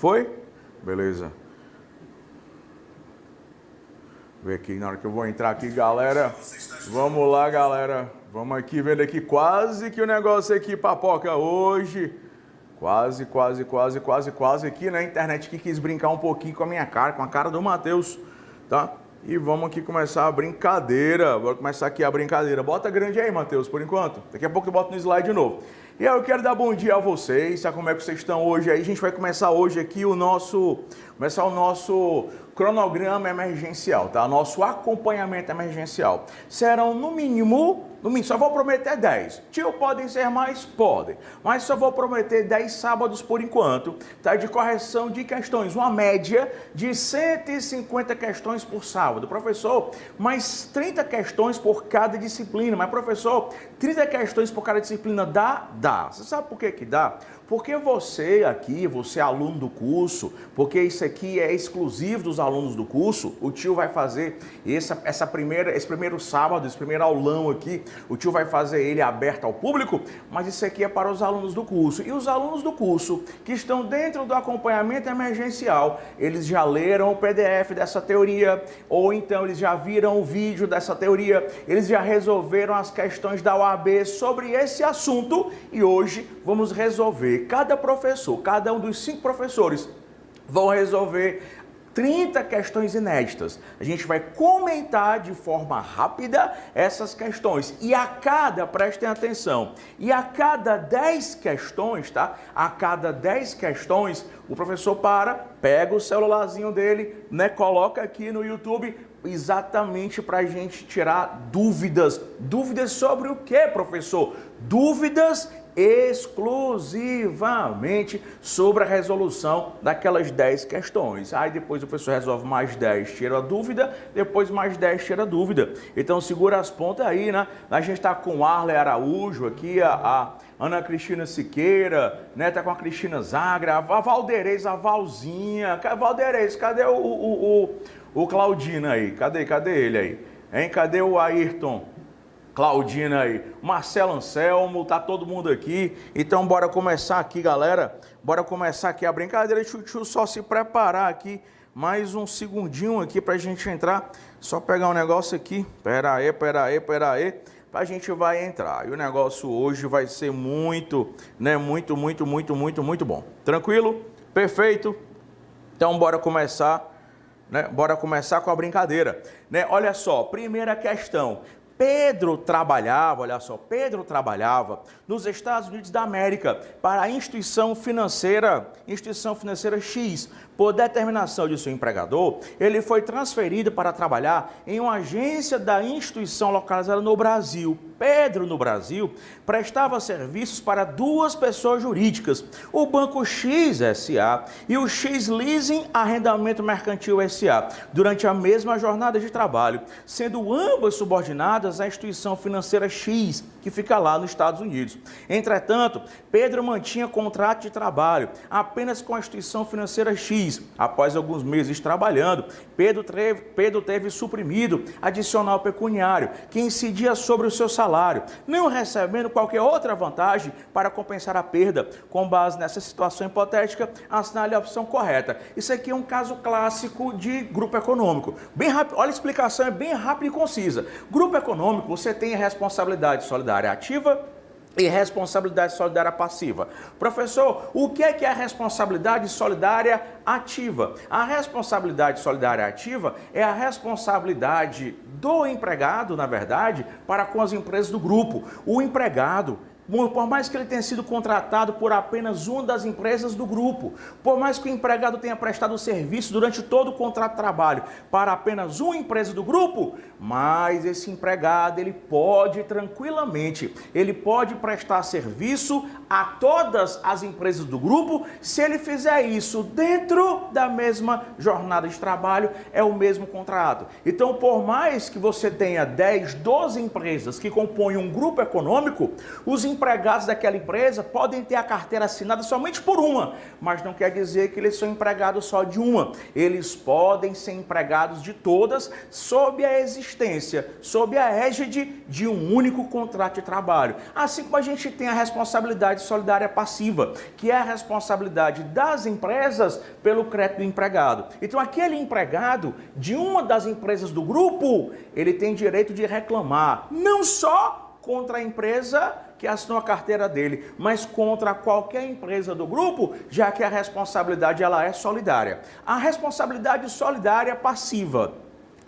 Foi? Beleza. Ver aqui na hora que eu vou entrar aqui, galera. Vamos lá, galera. Vamos aqui vendo aqui quase que o negócio aqui papoca hoje. Quase aqui, né? A internet que quis brincar um pouquinho com a minha cara, com a cara do Matheus, tá? E vamos aqui começar a brincadeira. Vou começar aqui a brincadeira. Bota grande aí, Matheus, por enquanto. Daqui a pouco eu boto no slide de novo. E aí eu quero dar bom dia a vocês, sabe como é que vocês estão hoje aí? A gente vai começar hoje aqui o nosso cronograma emergencial, tá? Nosso acompanhamento emergencial. Serão no mínimo, só vou prometer 10. Tio, podem ser mais? Podem. Mas só vou prometer 10 sábados por enquanto, tá? De correção de questões. Uma média de 150 questões por sábado. Professor, mais 30 questões por cada disciplina. Mas professor, 30 questões por cada disciplina dá? Dá. Você sabe por que que dá? Porque você aqui, você é aluno do curso, porque isso aqui é exclusivo dos alunos do curso, o tio vai fazer esse primeiro sábado, esse primeiro aulão aqui, o tio vai fazer ele aberto ao público, mas isso aqui é para os alunos do curso. E os alunos do curso que estão dentro do acompanhamento emergencial, eles já leram o PDF dessa teoria, ou então eles já viram o vídeo dessa teoria, eles já resolveram as questões da OAB sobre esse assunto e hoje vamos resolver. Cada professor, cada um dos 5 professores vão resolver 30 questões inéditas. A gente vai comentar de forma rápida essas questões. E a cada, prestem atenção, e a cada 10 questões, tá? A cada 10 questões, o professor pega o celularzinho dele, né? Coloca aqui no YouTube exatamente para a gente tirar dúvidas. Dúvidas sobre o que, professor? Dúvidas exclusivamente sobre a resolução daquelas 10 questões. Aí depois o professor resolve mais 10, tira a dúvida, depois mais 10, tira a dúvida. Então segura as pontas aí, né? A gente está com o Arley Araújo aqui, a Ana Cristina Siqueira, né? Tá com a Cristina Zagra, a Valderez, a Valzinha. Valderez, cadê o Claudina aí? Cadê ele aí? Hein? Cadê o Ayrton? Claudina aí, Marcelo Anselmo, tá todo mundo aqui. Então bora começar aqui, galera. Bora começar aqui a brincadeira. Deixa eu só se preparar aqui. Mais um segundinho aqui pra gente entrar. Só pegar um negócio aqui. Pera aí. A gente vai entrar. E o negócio hoje vai ser muito, né? Muito bom. Tranquilo? Perfeito? Então bora começar, né? Bora começar com a brincadeira, né? Olha só, primeira questão. Pedro trabalhava nos Estados Unidos da América para a instituição financeira X. Por determinação de seu empregador, ele foi transferido para trabalhar em uma agência da instituição localizada no Brasil. Pedro, no Brasil, prestava serviços para 2 pessoas jurídicas, o Banco X S.A. e o X Leasing Arrendamento Mercantil S.A., durante a mesma jornada de trabalho, sendo ambas subordinadas à instituição financeira X, que fica lá nos Estados Unidos. Entretanto, Pedro mantinha contrato de trabalho apenas com a instituição financeira X. Após alguns meses trabalhando, Pedro teve suprimido adicional pecuniário, que incidia sobre o seu salário, não recebendo qualquer outra vantagem para compensar a perda. Com base nessa situação hipotética, assinale a opção correta. Isso aqui é um caso clássico de grupo econômico. Bem rápido, olha a explicação, é bem rápida e concisa. Grupo econômico, você tem a responsabilidade solidária ativa e responsabilidade solidária passiva. Professor, o que é a responsabilidade solidária ativa? A responsabilidade solidária ativa é a responsabilidade do empregado, na verdade, para com as empresas do grupo. O empregado, por mais que ele tenha sido contratado por apenas uma das empresas do grupo, por mais que o empregado tenha prestado serviço durante todo o contrato de trabalho para apenas uma empresa do grupo, mas esse empregado, ele pode tranquilamente, ele pode prestar serviço a todas as empresas do grupo, se ele fizer isso dentro da mesma jornada de trabalho, é o mesmo contrato. Então, por mais que você tenha 10, 12 empresas que compõem um grupo econômico, os empregados daquela empresa podem ter a carteira assinada somente por uma, mas não quer dizer que eles são empregados só de uma. Eles podem ser empregados de todas sob a existência, sob a égide de um único contrato de trabalho. Assim como a gente tem a responsabilidade solidária passiva, que é a responsabilidade das empresas pelo crédito do empregado. Então, aquele empregado de uma das empresas do grupo, ele tem direito de reclamar, não só contra a empresa que assinou a carteira dele, mas contra qualquer empresa do grupo, já que a responsabilidade ela é solidária. A responsabilidade solidária passiva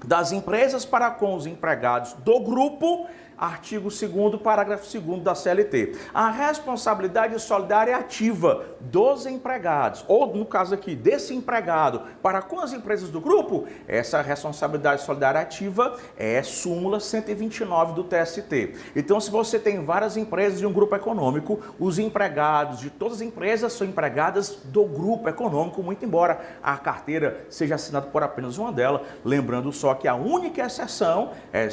das empresas para com os empregados do grupo, artigo 2º, parágrafo 2º da CLT. A responsabilidade solidária ativa dos empregados, ou no caso aqui, desse empregado, para com as empresas do grupo, essa responsabilidade solidária ativa é súmula 129 do TST. Então, se você tem várias empresas de um grupo econômico, os empregados de todas as empresas são empregadas do grupo econômico, muito embora a carteira seja assinada por apenas uma delas, lembrando só que a única exceção é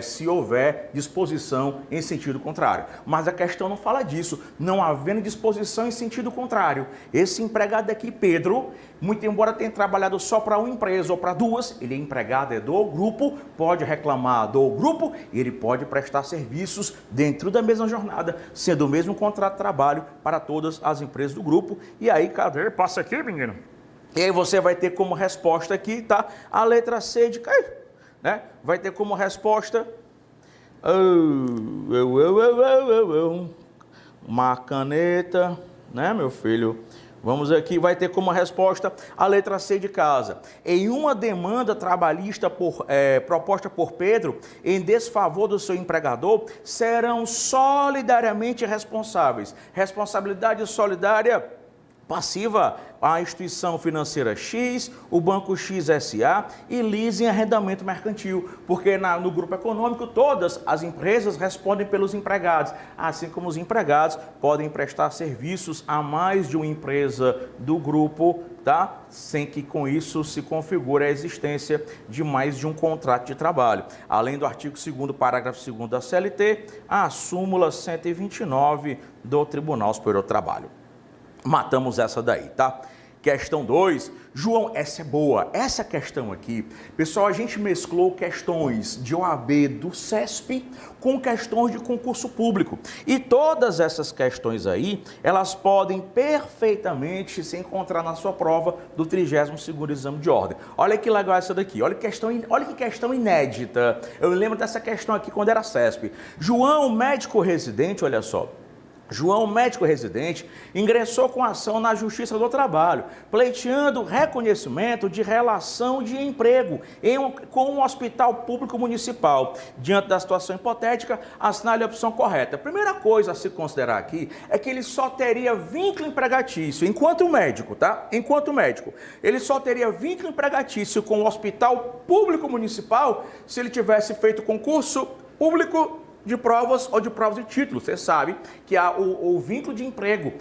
se houver disposição em sentido contrário. Mas a questão não fala disso. Não havendo disposição em sentido contrário, esse empregado aqui, Pedro, muito embora tenha trabalhado só para uma empresa ou para duas, ele é empregado do grupo, pode reclamar do grupo e ele pode prestar serviços dentro da mesma jornada, sendo o mesmo contrato de trabalho para todas as empresas do grupo. E aí, cadê? Passa aqui, menino. E aí você vai ter como resposta aqui, tá? A letra C de cair. Né? Vai ter como resposta uma caneta, né, meu filho? Vamos aqui, vai ter como resposta a letra C de casa. Em uma demanda trabalhista proposta por Pedro em desfavor do seu empregador, serão solidariamente responsáveis. Responsabilidade solidária passiva, a instituição financeira X, o banco X S.A. e leasing arrendamento mercantil, porque no grupo econômico todas as empresas respondem pelos empregados, assim como os empregados podem prestar serviços a mais de uma empresa do grupo, tá? Sem que com isso se configure a existência de mais de um contrato de trabalho. Além do artigo 2º, parágrafo 2º da CLT, a súmula 129 do Tribunal Superior do Trabalho. Matamos essa daí, tá? Questão 2. João, essa é boa. Essa questão aqui, pessoal, a gente mesclou questões de OAB do CESP com questões de concurso público. E todas essas questões aí, elas podem perfeitamente se encontrar na sua prova do 32º exame de ordem. Olha que legal essa daqui. Olha que questão inédita. Eu lembro dessa questão aqui quando era CESP. João, médico residente, olha só. João, médico residente, ingressou com ação na Justiça do Trabalho, pleiteando reconhecimento de relação de emprego com um hospital público municipal. Diante da situação hipotética, assinale a opção correta. A primeira coisa a se considerar aqui é que ele só teria vínculo empregatício, enquanto médico, tá? Enquanto médico. Ele só teria vínculo empregatício com o hospital público municipal se ele tivesse feito concurso público de provas ou de provas de título. Você sabe que há o vínculo de emprego,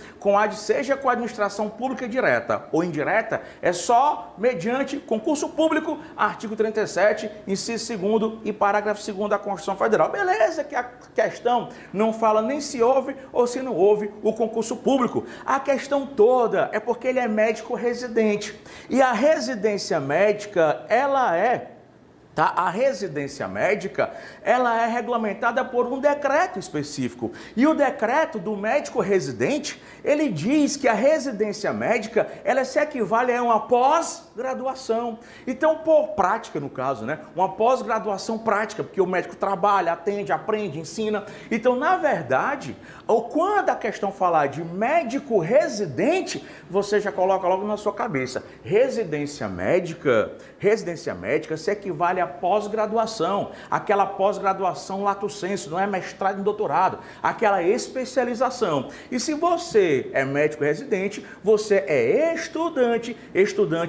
seja com a administração pública direta ou indireta, é só mediante concurso público, artigo 37, inciso 2º e parágrafo 2º da Constituição Federal. Beleza que a questão não fala nem se houve ou se não houve o concurso público. A questão toda é porque ele é médico residente. E a residência médica, a residência médica, ela é regulamentada por um decreto específico. E o decreto do médico residente, ele diz que a residência médica, ela se equivale a uma pós-graduação. Então, por prática, no caso, né? Uma pós-graduação prática, porque o médico trabalha, atende, aprende, ensina. Então, na verdade, quando a questão falar de médico residente, você já coloca logo na sua cabeça. Residência médica se equivale a pós-graduação, aquela pós-graduação lato sensu, não é mestrado e doutorado, aquela especialização. E se você é médico residente, você é estudante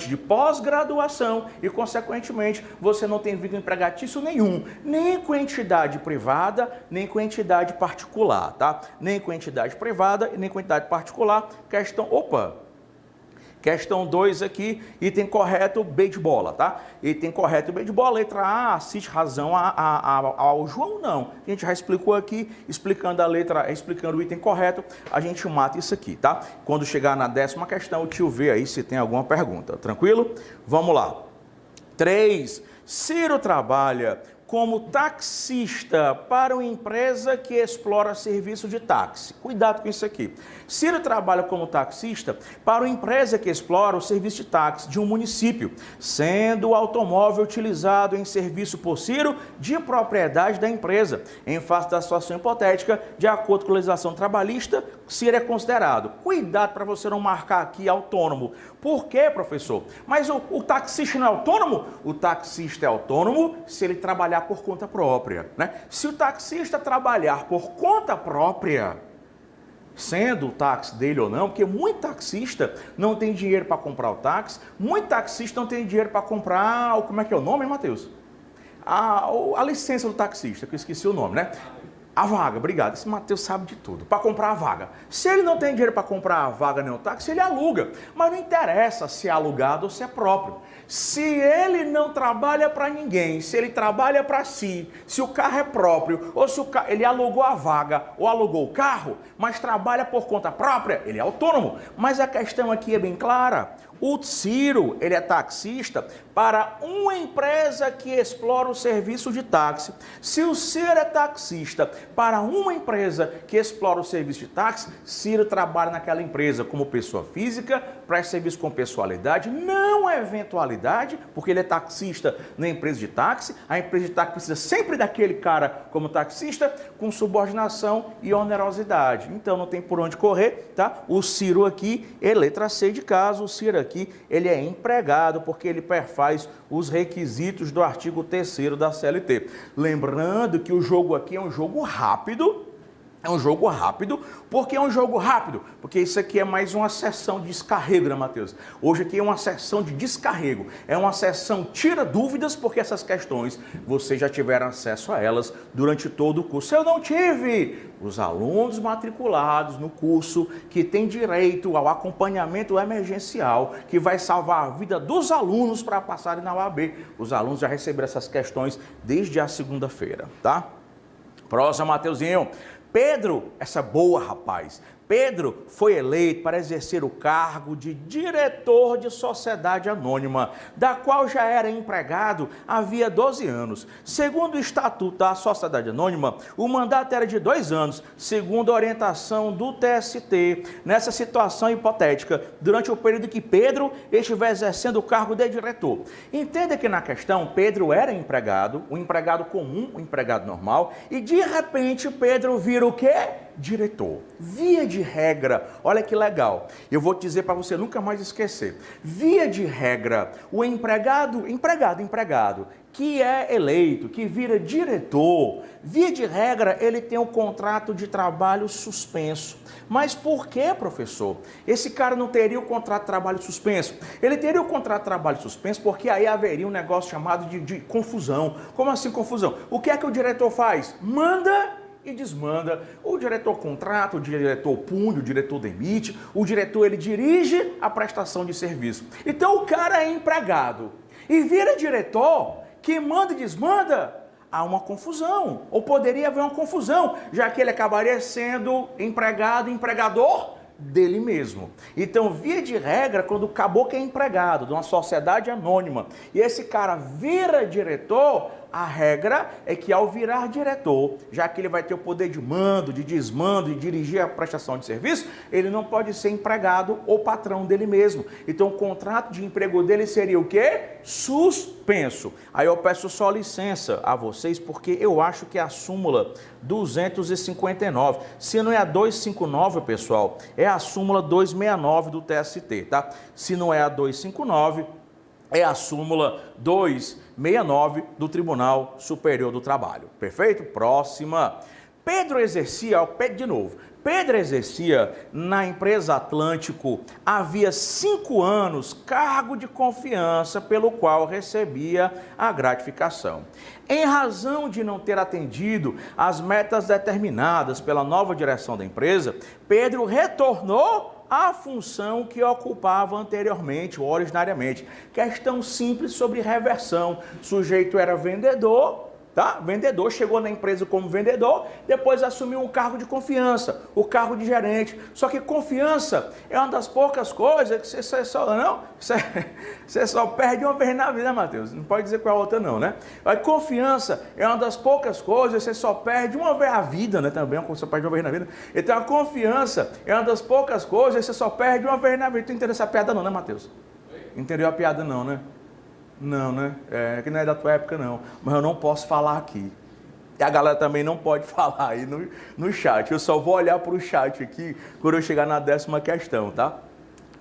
de pós-graduação e, consequentemente, você não tem vínculo empregatício nenhum, nem com entidade privada, nem com entidade particular, tá? Nem com entidade privada e nem com entidade particular. Questão 2 aqui, item correto, B de bola, tá? Item correto, B de bola, letra A, assiste razão ao João, não. A gente já explicou aqui, explicando a letra, explicando o item correto, a gente mata isso aqui, tá? Quando chegar na 10ª questão, o tio vê aí se tem alguma pergunta, tranquilo? Vamos lá. 3. Ciro trabalha como taxista para uma empresa que explora serviço de táxi. Cuidado com isso aqui. Ciro trabalha como taxista para uma empresa que explora o serviço de táxi de um município, sendo o automóvel utilizado em serviço por Ciro de propriedade da empresa. Em face da situação hipotética, de acordo com a legislação trabalhista, Ciro é considerado. Cuidado para você não marcar aqui autônomo. Por quê, professor? Mas o taxista não é autônomo? O taxista é autônomo se ele trabalhar por conta própria, né? Se o taxista trabalhar por conta própria, sendo o táxi dele ou não, porque muito taxista não tem dinheiro para comprar o táxi, muito taxista não tem dinheiro para comprar, como é que é o nome, hein, Matheus? A licença do taxista, que eu esqueci o nome, né? A vaga, obrigado. Esse Matheus sabe de tudo. Para comprar a vaga. Se ele não tem dinheiro para comprar a vaga nem o táxi, ele aluga. Mas não interessa se é alugado ou se é próprio. Se ele não trabalha para ninguém, se ele trabalha para si, se o carro é próprio, ou se ele alugou a vaga ou alugou o carro, mas trabalha por conta própria, ele é autônomo. Mas a questão aqui é bem clara. O Ciro, ele é taxista para uma empresa que explora o serviço de táxi. Se o Ciro é taxista para uma empresa que explora o serviço de táxi, Ciro trabalha naquela empresa como pessoa física, presta serviço com pessoalidade, não é eventualidade, porque ele é taxista na empresa de táxi. A empresa de táxi precisa sempre daquele cara como taxista, com subordinação e onerosidade. Então não tem por onde correr, tá? O Ciro aqui é letra C de caso, o Ciro aqui, ele é empregado porque ele perfaz os requisitos do artigo 3º da CLT. Lembrando que o jogo aqui é um jogo rápido. É um jogo rápido. Por que é um jogo rápido? Porque isso aqui é mais uma sessão de descarrego, né, Matheus? Hoje aqui é uma sessão de descarrego. É uma sessão tira dúvidas, porque essas questões vocês já tiveram acesso a elas durante todo o curso. Eu não tive! Os alunos matriculados no curso que têm direito ao acompanhamento emergencial, que vai salvar a vida dos alunos para passarem na UAB. Os alunos já receberam essas questões desde a segunda-feira, tá? Próximo, Mateuzinho. Pedro, essa boa, rapaz. Pedro foi eleito para exercer o cargo de diretor de sociedade anônima, da qual já era empregado havia 12 anos. Segundo o Estatuto da Sociedade Anônima, o mandato era de 2 anos, segundo a orientação do TST. Nessa situação hipotética, durante o período que Pedro estiver exercendo o cargo de diretor. Entenda que na questão, Pedro era empregado, um empregado comum, um empregado normal, e de repente Pedro vira o quê? Diretor. Via de regra, olha que legal, eu vou te dizer para você nunca mais esquecer. Via de regra, o empregado, que é eleito, que vira diretor, via de regra, ele tem um contrato de trabalho suspenso. Mas por que, professor? Esse cara não teria o contrato de trabalho suspenso? Ele teria o contrato de trabalho suspenso porque aí haveria um negócio chamado de confusão. Como assim confusão? O que é que o diretor faz? Manda e desmanda. O diretor contrata, o diretor pune, o diretor demite, o diretor ele dirige a prestação de serviço. Então o cara é empregado e vira diretor, que manda e desmanda, há uma confusão, ou poderia haver uma confusão, já que ele acabaria sendo empregado, empregador dele mesmo. Então, via de regra, quando o caboclo é empregado de uma sociedade anônima e esse cara vira diretor, a regra é que ao virar diretor, já que ele vai ter o poder de mando, de desmando e dirigir a prestação de serviço, ele não pode ser empregado ou patrão dele mesmo. Então o contrato de emprego dele seria o quê? Suspenso. Aí eu peço só licença a vocês, porque eu acho que é a súmula 259. Se não é a 259, pessoal, é a súmula 269 do TST, tá? Se não é a 259, é a súmula 269 do Tribunal Superior do Trabalho. Perfeito? Próxima. Pedro exercia na empresa Atlântico havia 5 anos cargo de confiança pelo qual recebia a gratificação. Em razão de não ter atendido às metas determinadas pela nova direção da empresa, Pedro retornou a função que ocupava anteriormente, ou originariamente. Questão simples sobre reversão. O sujeito era vendedor, tá? Vendedor, chegou na empresa como vendedor, depois assumiu um cargo de confiança, o cargo de gerente. Só que confiança é uma das poucas coisas que você só perde uma vez na vida, Matheus. Não pode dizer qual é a outra não, né? A confiança é uma das poucas coisas que você só perde uma vez a vida, né? Também você perde uma vez na vida. Então a confiança é uma das poucas coisas que você só perde uma vez na vida. Tu entendeu essa piada não, né, Matheus? Entendeu a piada não, né? Não, né? É que não é da tua época, não. Mas eu não posso falar aqui. E a galera também não pode falar aí no chat. Eu só vou olhar para o chat aqui quando eu chegar na 10ª questão, tá?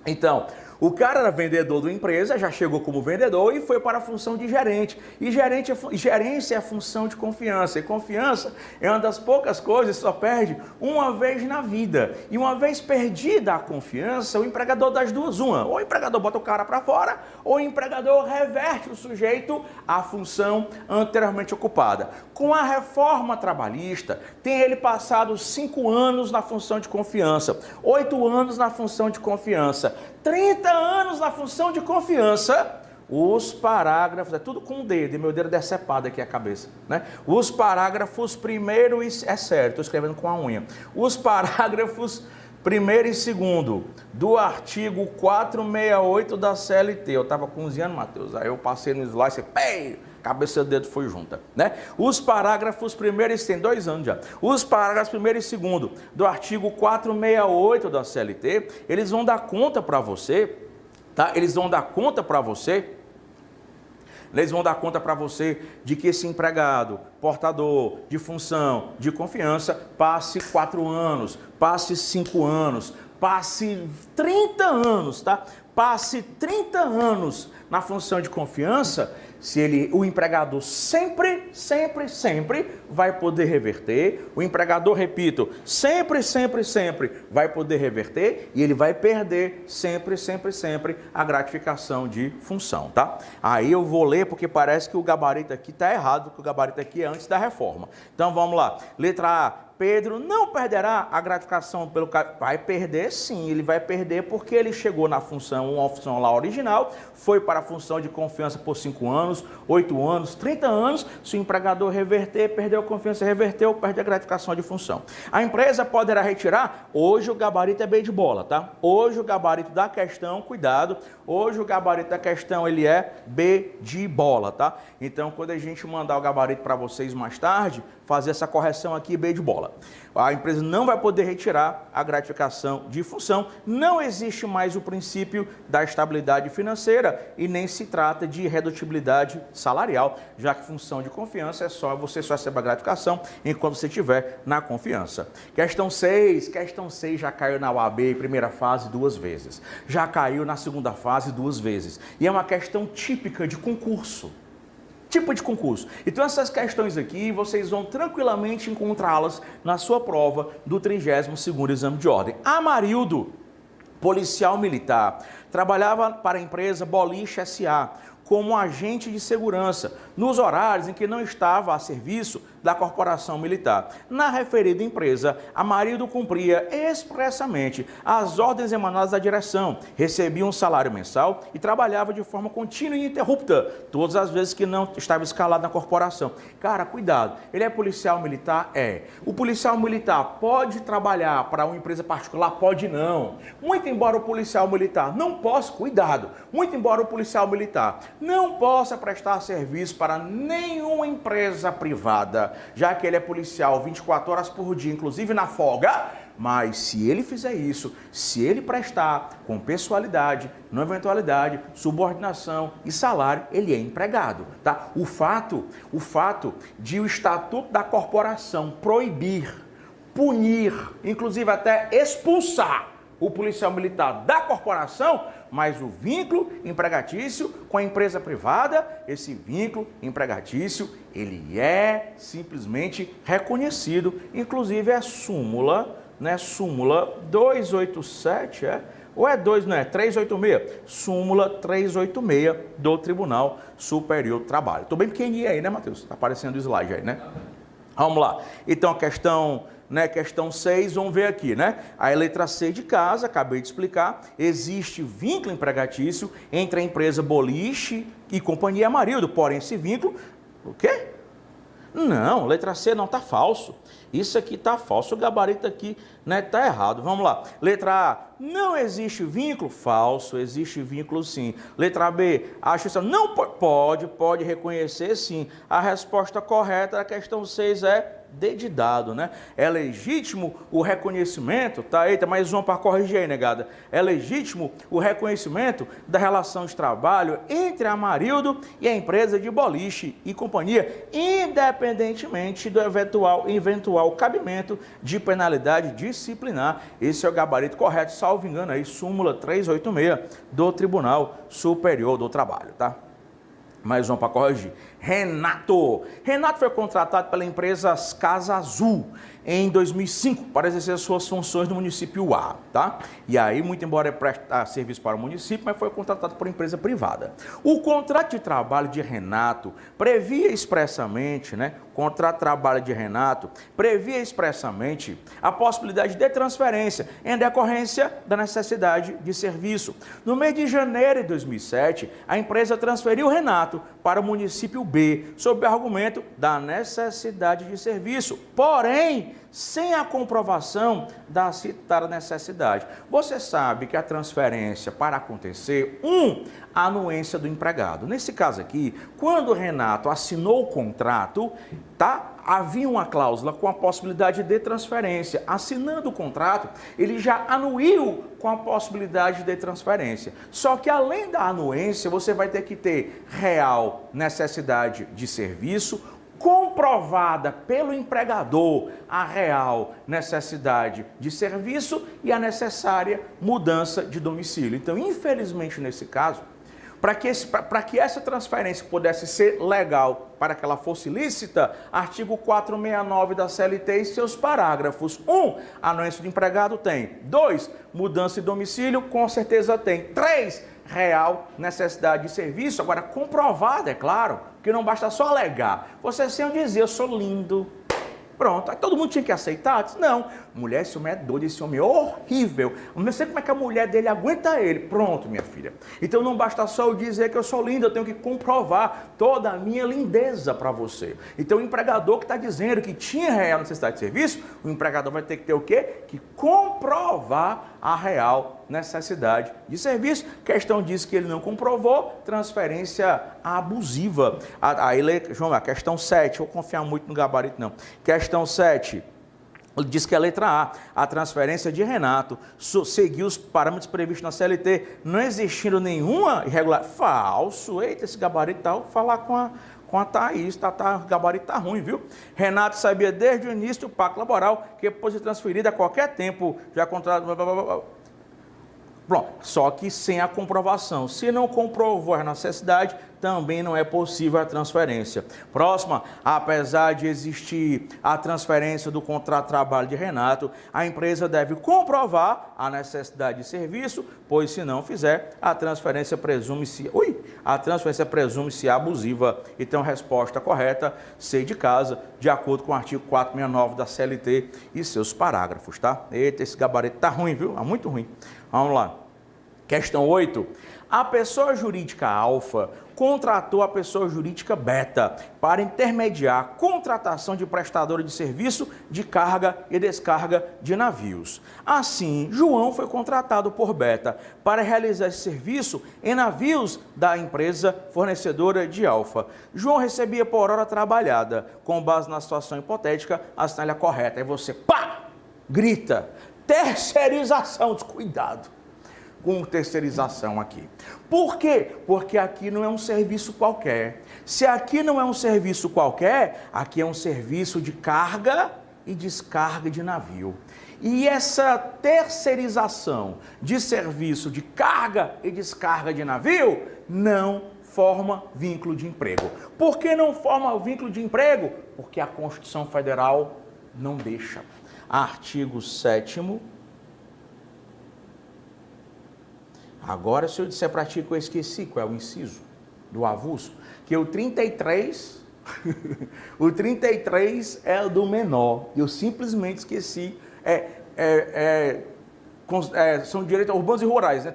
Então, o cara era vendedor da empresa, já chegou como vendedor e foi para a função de gerente. E gerência é a função de confiança. E confiança é uma das poucas coisas que só perde uma vez na vida. E uma vez perdida a confiança, o empregador das duas, uma. Ou o empregador bota o cara para fora, ou o empregador reverte o sujeito à função anteriormente ocupada. Com a reforma trabalhista, tem ele passado 5 anos na função de confiança, 8 anos na função de confiança, 30 anos na função de confiança, os parágrafos, é tudo com o dedo, e meu dedo é decepado aqui a cabeça, né? Os parágrafos primeiro e, é sério, estou escrevendo com a unha, os parágrafos primeiro e segundo do artigo 468 da CLT, eu estava cozinhando, Matheus, aí eu passei no slide, cabeça do dedo foi junta, né? Os parágrafos primeiro e segundo, tem 2 anos já, os parágrafos primeiro e segundo do artigo 468 da CLT, eles vão dar conta para você, tá? Eles vão dar conta para você de que esse empregado, portador de função de confiança, passe 4 anos, passe 5 anos, passe 30 anos, tá? Passe 30 anos na função de confiança, o empregador sempre vai poder reverter, o empregador, repito, sempre vai poder reverter e ele vai perder sempre a gratificação de função, tá? Aí eu vou ler porque parece que o gabarito aqui está errado, que o gabarito aqui é antes da reforma. Então vamos lá, letra A. Pedro não perderá a gratificação pelo... Vai perder sim, ele vai perder porque ele chegou na função, uma função lá original, foi para a função de confiança por 5 anos, 8 anos, 30 anos, se o empregador reverter, perdeu a confiança, reverteu, perde a gratificação de função. A empresa poderá retirar, hoje o gabarito é B de bola, tá? Hoje o gabarito da questão, cuidado, hoje o gabarito da questão ele é B de bola, tá? Então quando a gente mandar o gabarito para vocês mais tarde, fazer essa correção aqui, B de bola. A empresa não vai poder retirar a gratificação de função, não existe mais o princípio da estabilidade financeira e nem se trata de redutibilidade salarial, já que função de confiança é só você só recebe a gratificação enquanto você estiver na confiança. Questão 6 já caiu na UAB primeira fase 2 vezes, já caiu na segunda fase 2 vezes e é uma questão típica de concurso. Tipo de concurso. Então essas questões aqui, vocês vão tranquilamente encontrá-las na sua prova do 32º exame de ordem. Amarildo, policial militar, trabalhava para a empresa Boliche S.A. como agente de segurança, nos horários em que não estava a serviço da corporação militar. Na referida empresa, Amarildo cumpria expressamente as ordens emanadas da direção, recebia um salário mensal e trabalhava de forma contínua e ininterrupta, todas as vezes que não estava escalado na corporação. Cara, cuidado, ele é policial militar? É. O policial militar pode trabalhar para uma empresa particular? Pode não. Muito embora o policial militar não possa, cuidado, muito embora o policial militar não possa prestar serviço para nenhuma empresa privada, já que ele é policial 24 horas por dia, inclusive na folga, mas se ele fizer isso, se ele prestar com pessoalidade, não eventualidade, subordinação e salário, ele é empregado, tá? O fato de o Estatuto da Corporação proibir, punir, inclusive até expulsar o policial militar da corporação, mas o vínculo empregatício com a empresa privada, esse vínculo empregatício, ele é simplesmente reconhecido, inclusive é súmula, né? Súmula 287, ou é 2, não é? 386, súmula 386 do Tribunal Superior do Trabalho. Estou bem pequenininho aí, né, Matheus? Está aparecendo o slide aí, né? Vamos lá. Então, a questão né, questão 6, vamos ver aqui, né? A letra C de casa, acabei de explicar, existe vínculo empregatício entre a empresa Boliche e Companhia Amarildo, porém esse vínculo, o quê? Não, letra C não, está falso. Isso aqui está falso, o gabarito aqui está errado. Vamos lá. Letra A, não existe vínculo? Falso, existe vínculo sim. Letra B, a justiça não pode reconhecer sim. A resposta correta da questão 6 é D de dado, né? É legítimo o reconhecimento, tá? Eita, mais uma para corrigir aí, negada. É legítimo o reconhecimento da relação de trabalho entre a Amarildo e a empresa de Boliche e Companhia, independentemente do eventual cabimento de penalidade disciplinar. Esse é o gabarito correto, salvo engano aí, súmula 386 do Tribunal Superior do Trabalho, tá? Mais um para corrigir. Renato foi contratado pela empresa Casa Azul em 2005 para exercer suas funções no município A, tá? E aí, muito embora prestar serviço para o município, mas foi contratado por empresa privada. O contrato de trabalho de Renato previa expressamente, né? Contrato de trabalho de Renato previa expressamente a possibilidade de transferência em decorrência da necessidade de serviço. No mês de janeiro de 2007, a empresa transferiu Renato para o município B, sob o argumento da necessidade de serviço, porém, sem a comprovação da citada necessidade. Você sabe que a transferência, para acontecer, a anuência do empregado. Nesse caso aqui, quando o Renato assinou o contrato, tá? Havia uma cláusula com a possibilidade de transferência. Assinando o contrato, ele já anuiu com a possibilidade de transferência. Só que além da anuência, você vai ter que ter real necessidade de serviço, comprovada pelo empregador a real necessidade de serviço e a necessária mudança de domicílio. Então, infelizmente, nesse caso, para que essa transferência pudesse ser legal, para que ela fosse lícita, artigo 469 da CLT e seus parágrafos. 1, anuência de empregado tem. 2, mudança de domicílio, com certeza tem. 3, real necessidade de serviço, agora comprovada, é claro, que não basta só alegar. Você sempre dizer, eu sou lindo. Pronto, aí todo mundo tinha que aceitar? Disse, não, mulher, esse homem é doido, esse homem é horrível. Eu não sei como é que a mulher dele aguenta ele. Pronto, minha filha. Então não basta só eu dizer que eu sou linda, eu tenho que comprovar toda a minha lindeza para você. Então o empregador que está dizendo que tinha real necessidade de serviço, o empregador vai ter que ter o quê? Que comprovar a real necessidade de serviço. Questão diz que ele não comprovou, transferência abusiva. Aí, João, a questão 7, eu vou confiar muito no gabarito não. Questão 7, diz que a letra A transferência de Renato seguiu os parâmetros previstos na CLT, não existindo nenhuma irregularidade. Falso, eita, esse gabarito tá, vou falar com a Thaís, o gabarito tá ruim, viu? Renato sabia desde o início do pacto laboral que pode ser transferido a qualquer tempo, já contratado. Pronto, só que sem a comprovação. Se não comprovou a necessidade, também não é possível a transferência. Próxima, apesar de existir a transferência do contrato de trabalho de Renato, a empresa deve comprovar a necessidade de serviço, pois se não fizer, a transferência presume-se abusiva. Então, resposta correta, C de casa, de acordo com o artigo 469 da CLT e seus parágrafos, tá? Eita, esse gabarito tá ruim, viu? Tá muito ruim. Vamos lá. Questão 8. A pessoa jurídica alfa contratou a pessoa jurídica beta para intermediar a contratação de prestadora de serviço de carga e descarga de navios. Assim, João foi contratado por beta para realizar esse serviço em navios da empresa fornecedora de alfa. João recebia por hora trabalhada. Com base na situação hipotética, assinale a correta. Aí você, pá, grita, terceirização, descuidado com terceirização aqui. Por quê? Porque aqui não é um serviço qualquer. Se aqui não é um serviço qualquer, aqui é um serviço de carga e descarga de navio. E essa terceirização de serviço de carga e descarga de navio não forma vínculo de emprego. Por que não forma o vínculo de emprego? Porque a Constituição Federal não deixa. Artigo 7º. Agora, se eu disser para ti que eu esqueci qual é o inciso do avulso, que o 33 O 33 é o do menor. Eu simplesmente esqueci. São direitos urbanos e rurais, né?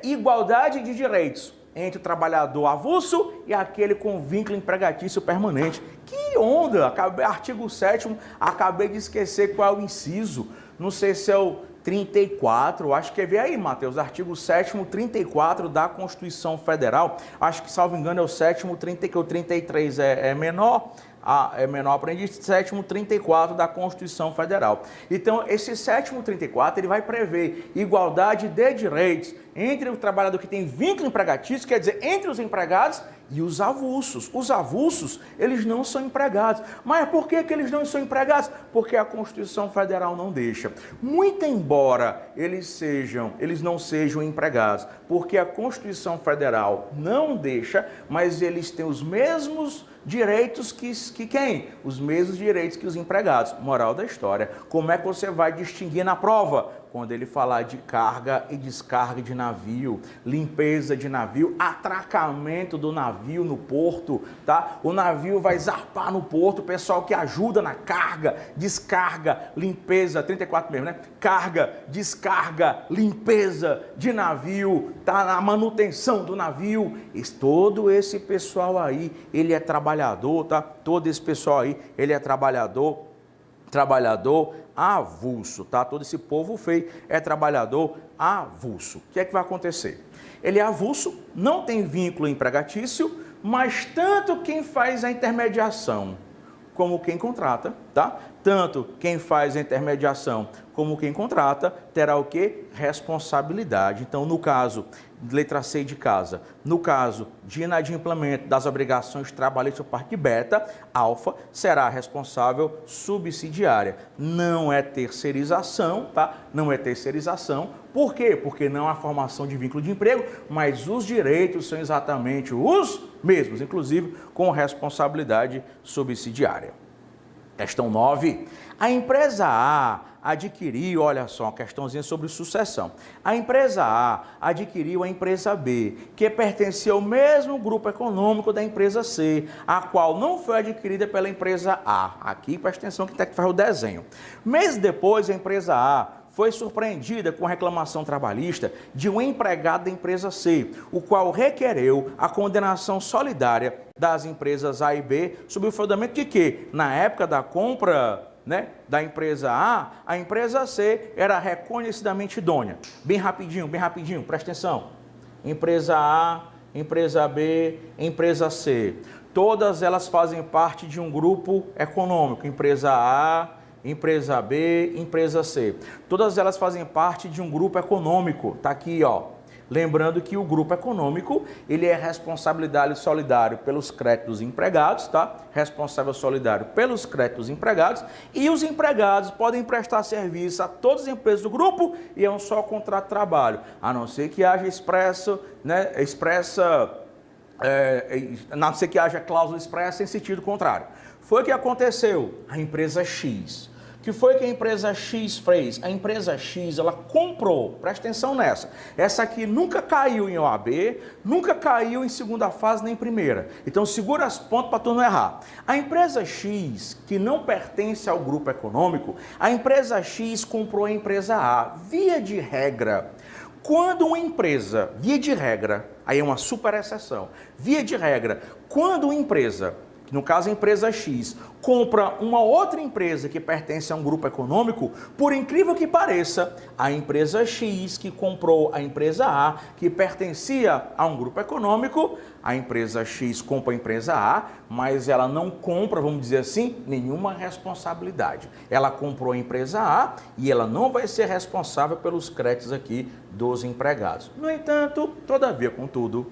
Igualdade de direitos entre o trabalhador avulso e aquele com vínculo empregatício permanente. Que onda! Artigo 7º, acabei de esquecer qual é o inciso. Não sei se é o 34, acho que é, vê aí, Matheus, artigo 7º, 34 da Constituição Federal. Acho que, salvo engano, é o 7º, 30, que o 33 é menor. É menor aprendiz, 7º 34 da Constituição Federal. Então, esse 7º 34, ele vai prever igualdade de direitos entre o trabalhador que tem vínculo empregatício, quer dizer, entre os empregados e os avulsos. Os avulsos, eles não são empregados. Mas por que eles não são empregados? Porque a Constituição Federal não deixa. Muito embora eles não sejam empregados, porque a Constituição Federal não deixa, mas eles têm os mesmos direitos que quem? Os mesmos direitos que os empregados. Moral da história. Como é que você vai distinguir na prova? Quando ele falar de carga e descarga de navio, limpeza de navio, atracamento do navio no porto, tá? O navio vai zarpar no porto, o pessoal que ajuda na carga, descarga, limpeza, 34 mesmo, né? Carga, descarga, limpeza de navio, tá? Na manutenção do navio. Todo esse pessoal aí, ele é trabalhador, tá? Todo esse pessoal aí, ele é trabalhador avulso, tá? Todo esse povo feio é trabalhador avulso. O que é que vai acontecer? Ele é avulso, não tem vínculo empregatício, mas tanto quem faz a intermediação como quem contrata, tá? Tanto quem faz a intermediação como quem contrata terá o quê? Responsabilidade. Então, no caso, letra C de casa, no caso de inadimplemento das obrigações trabalhistas por parte beta, alfa será responsável subsidiária. Não é terceirização, tá? Não é terceirização. Por quê? Porque não há formação de vínculo de emprego, mas os direitos são exatamente os mesmos, inclusive com responsabilidade subsidiária. Questão 9. A empresa A adquiriu, olha só, uma questãozinha sobre sucessão. A empresa A adquiriu a empresa B, que pertencia ao mesmo grupo econômico da empresa C, a qual não foi adquirida pela empresa A. Aqui, presta atenção que tem que fazer o desenho. Meses depois, a empresa A foi surpreendida com reclamação trabalhista de um empregado da empresa C, o qual requereu a condenação solidária das empresas A e B, sob o fundamento de que, na época da compra, né, da empresa a empresa C era reconhecidamente idônea. Bem rapidinho, presta atenção. Empresa A, empresa B, empresa C. Todas elas fazem parte de um grupo econômico. Empresa A, empresa B, empresa C. Todas elas fazem parte de um grupo econômico. Tá aqui, ó. Lembrando que o grupo econômico, ele é responsabilidade solidário pelos créditos empregados, tá? Responsável solidário pelos créditos empregados, e os empregados podem prestar serviço a todas as empresas do grupo e é um só contrato de trabalho, a não ser que haja a não ser que haja cláusula expressa em sentido contrário. Foi o que aconteceu. A empresa X. Que foi que a empresa X fez? A empresa X, ela comprou, presta atenção nessa. Essa aqui nunca caiu em OAB, nunca caiu em segunda fase nem primeira. Então segura as pontas para tu não errar. A empresa X, que não pertence ao grupo econômico, a empresa X comprou a empresa A. Via de regra, quando uma empresa, via de regra, aí é uma super exceção, via de regra, quando uma empresa, no caso a empresa X, compra uma outra empresa que pertence a um grupo econômico, por incrível que pareça, a empresa X que comprou a empresa A, que pertencia a um grupo econômico, a empresa X compra a empresa A, mas ela não compra, vamos dizer assim, nenhuma responsabilidade. Ela comprou a empresa A e ela não vai ser responsável pelos créditos aqui dos empregados. No entanto, todavia, contudo,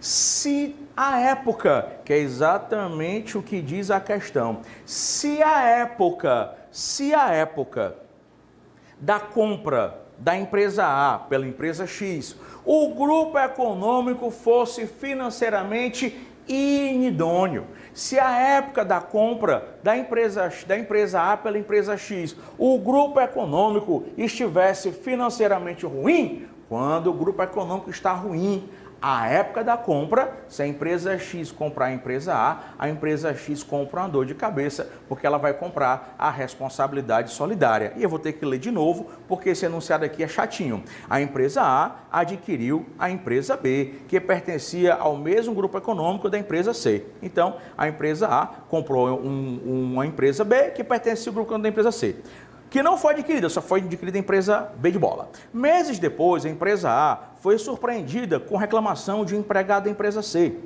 se a época, que é exatamente o que diz a questão, se a época da compra da empresa A pela empresa X, o grupo econômico fosse financeiramente inidôneo, se a época da compra da empresa A pela empresa X, o grupo econômico estivesse financeiramente ruim, quando o grupo econômico está ruim, A época da compra, se a empresa X comprar a empresa X compra uma dor de cabeça, porque ela vai comprar a responsabilidade solidária. E eu vou ter que ler de novo, porque esse enunciado aqui é chatinho. A empresa A adquiriu a empresa B, que pertencia ao mesmo grupo econômico da empresa C. Então, a empresa A comprou uma empresa B, que pertencia ao grupo econômico da empresa C, que não foi adquirida, só foi adquirida a empresa B de bola. Meses depois, a empresa A foi surpreendida com reclamação de um empregado da empresa C,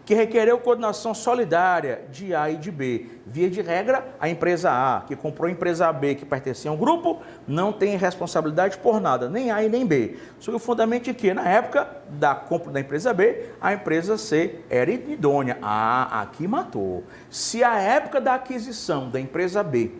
que requereu coordenação solidária de A e de B. Via de regra, a empresa A, que comprou a empresa B, que pertencia a um grupo, não tem responsabilidade por nada, nem A e nem B. Sob o fundamento de que, na época da compra da empresa B, a empresa C era idônea. Ah, aqui matou. Se a época da aquisição da empresa B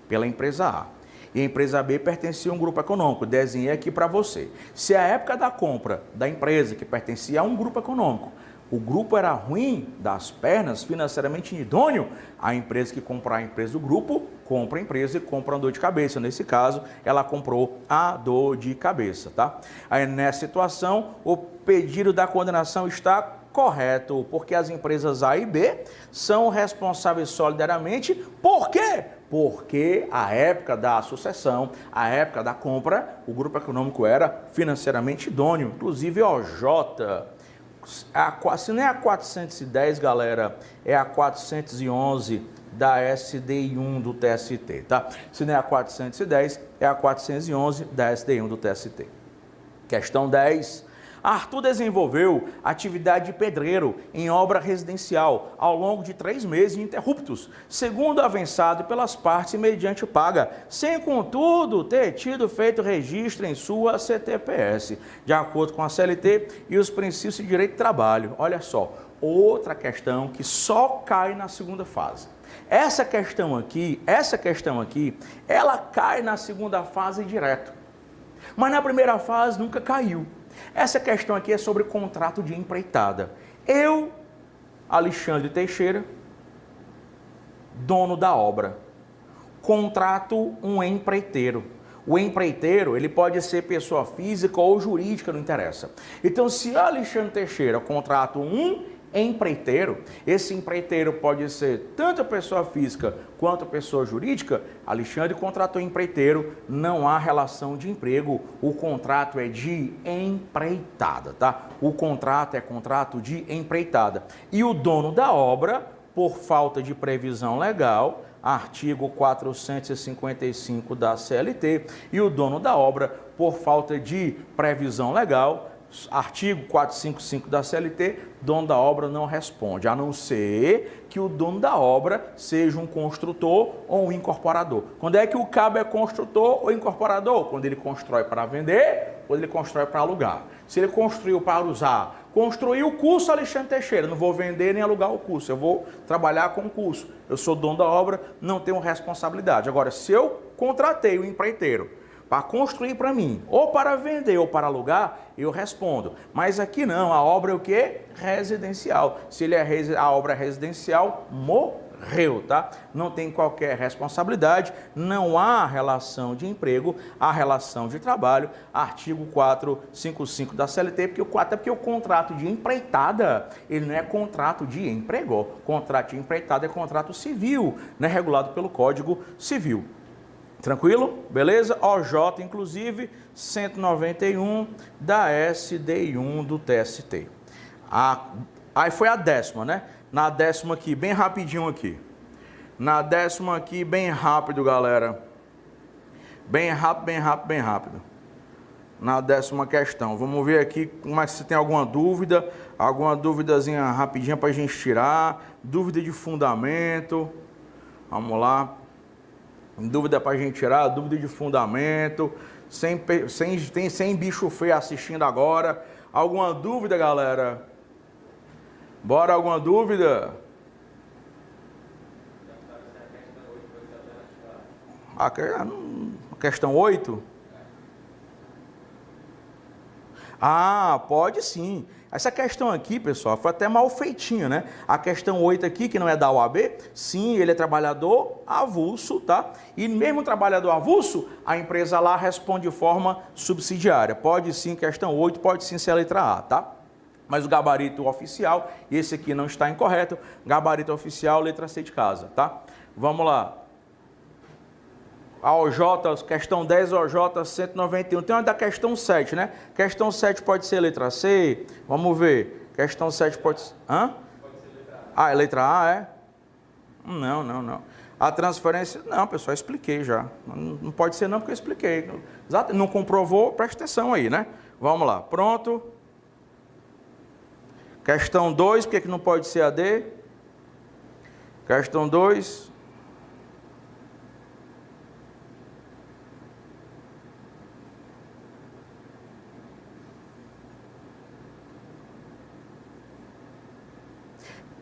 pela empresa A e a empresa B pertencia a um grupo econômico, desenhei aqui para você. Se a época da compra da empresa que pertencia a um grupo econômico, o grupo era ruim das pernas, financeiramente idôneo, a empresa que comprar a empresa do grupo, compra a empresa e compra uma dor de cabeça. Nesse caso, ela comprou a dor de cabeça, tá? Aí, nessa situação, o pedido da condenação está correto, porque as empresas A e B são responsáveis solidariamente. Por quê? Porque a época da sucessão, a época da compra, o grupo econômico era financeiramente idôneo, inclusive OJ. Se não é a 410, galera, é a 411 da SDI1 do TST, tá? Se não é a 410, é a 411 da SDI1 do TST. Questão 10. Arthur desenvolveu atividade de pedreiro em obra residencial ao longo de 3 meses ininterruptos, segundo avançado pelas partes mediante paga, sem, contudo, ter tido feito registro em sua CTPS, de acordo com a CLT e os princípios de direito de trabalho. Olha só, outra questão que só cai na segunda fase. Essa questão aqui, ela cai na segunda fase direto, mas na primeira fase nunca caiu. Essa questão aqui é sobre contrato de empreitada. Eu, Alexandre Teixeira, dono da obra, contrato um empreiteiro. O empreiteiro, ele pode ser pessoa física ou jurídica, não interessa. Então, se Alexandre Teixeira contrata um empreiteiro, esse empreiteiro pode ser tanto a pessoa física quanto a pessoa jurídica. Alexandre contratou empreiteiro, não há relação de emprego, o contrato é de empreitada, tá? O contrato é contrato de empreitada. E o dono da obra, por falta de previsão legal, artigo 455 da CLT, e o dono da obra, por falta de previsão legal, artigo 455 da CLT, dono da obra não responde, a não ser que o dono da obra seja um construtor ou um incorporador. Quando é que o cabo é construtor ou incorporador? Quando ele constrói para vender ou ele constrói para alugar. Se ele construiu para usar, construiu o curso Alexandre Teixeira, não vou vender nem alugar o curso, eu vou trabalhar com o curso. Eu sou dono da obra, não tenho responsabilidade. Agora, se eu contratei o empreiteiro para construir para mim, ou para vender ou para alugar, eu respondo. Mas aqui não, a obra é o quê? Residencial. Se ele é a obra é residencial, morreu, tá? Não tem qualquer responsabilidade, não há relação de emprego, há relação de trabalho, artigo 455 da CLT, até porque o contrato de empreitada, ele não é contrato de emprego. Contrato de empreitada é contrato civil, né, regulado pelo Código Civil. Tranquilo? Beleza? OJ, inclusive, 191 da SDI1 do TST. Aí foi a 10ª, né? Na 10ª aqui, bem rapidinho aqui. Na 10ª aqui, bem rápido, galera. Bem rápido. Na 10ª questão. Vamos ver aqui se tem alguma dúvida. Alguma duvidazinha rapidinha para a gente tirar. Dúvida de fundamento. Vamos lá. Dúvida para a gente tirar, dúvida de fundamento, sem bicho feio assistindo agora. Alguma dúvida, galera? Bora, alguma dúvida? A questão 8? Ah, pode sim. Essa questão aqui, pessoal, foi até mal feitinha, né? A questão 8 aqui, que não é da OAB, sim, ele é trabalhador avulso, tá? E mesmo trabalhador avulso, a empresa lá responde de forma subsidiária. Pode sim, questão 8, pode sim ser a letra A, tá? mas o gabarito oficial, e esse aqui não está incorreto, gabarito oficial, letra C de casa, tá? Vamos lá. A OJ, questão 10, OJ 191. Tem uma da questão 7, né? Questão 7 pode ser letra C. Vamos ver. Questão 7 pode ser... Hã? Pode ser letra A. Ah, é letra A, é? Não. A transferência... Não, pessoal, expliquei já. Não pode ser não, porque eu expliquei. Exato. Não comprovou? Presta atenção aí, né? Vamos lá. Pronto. Questão 2, por que não pode ser a D? Questão 2...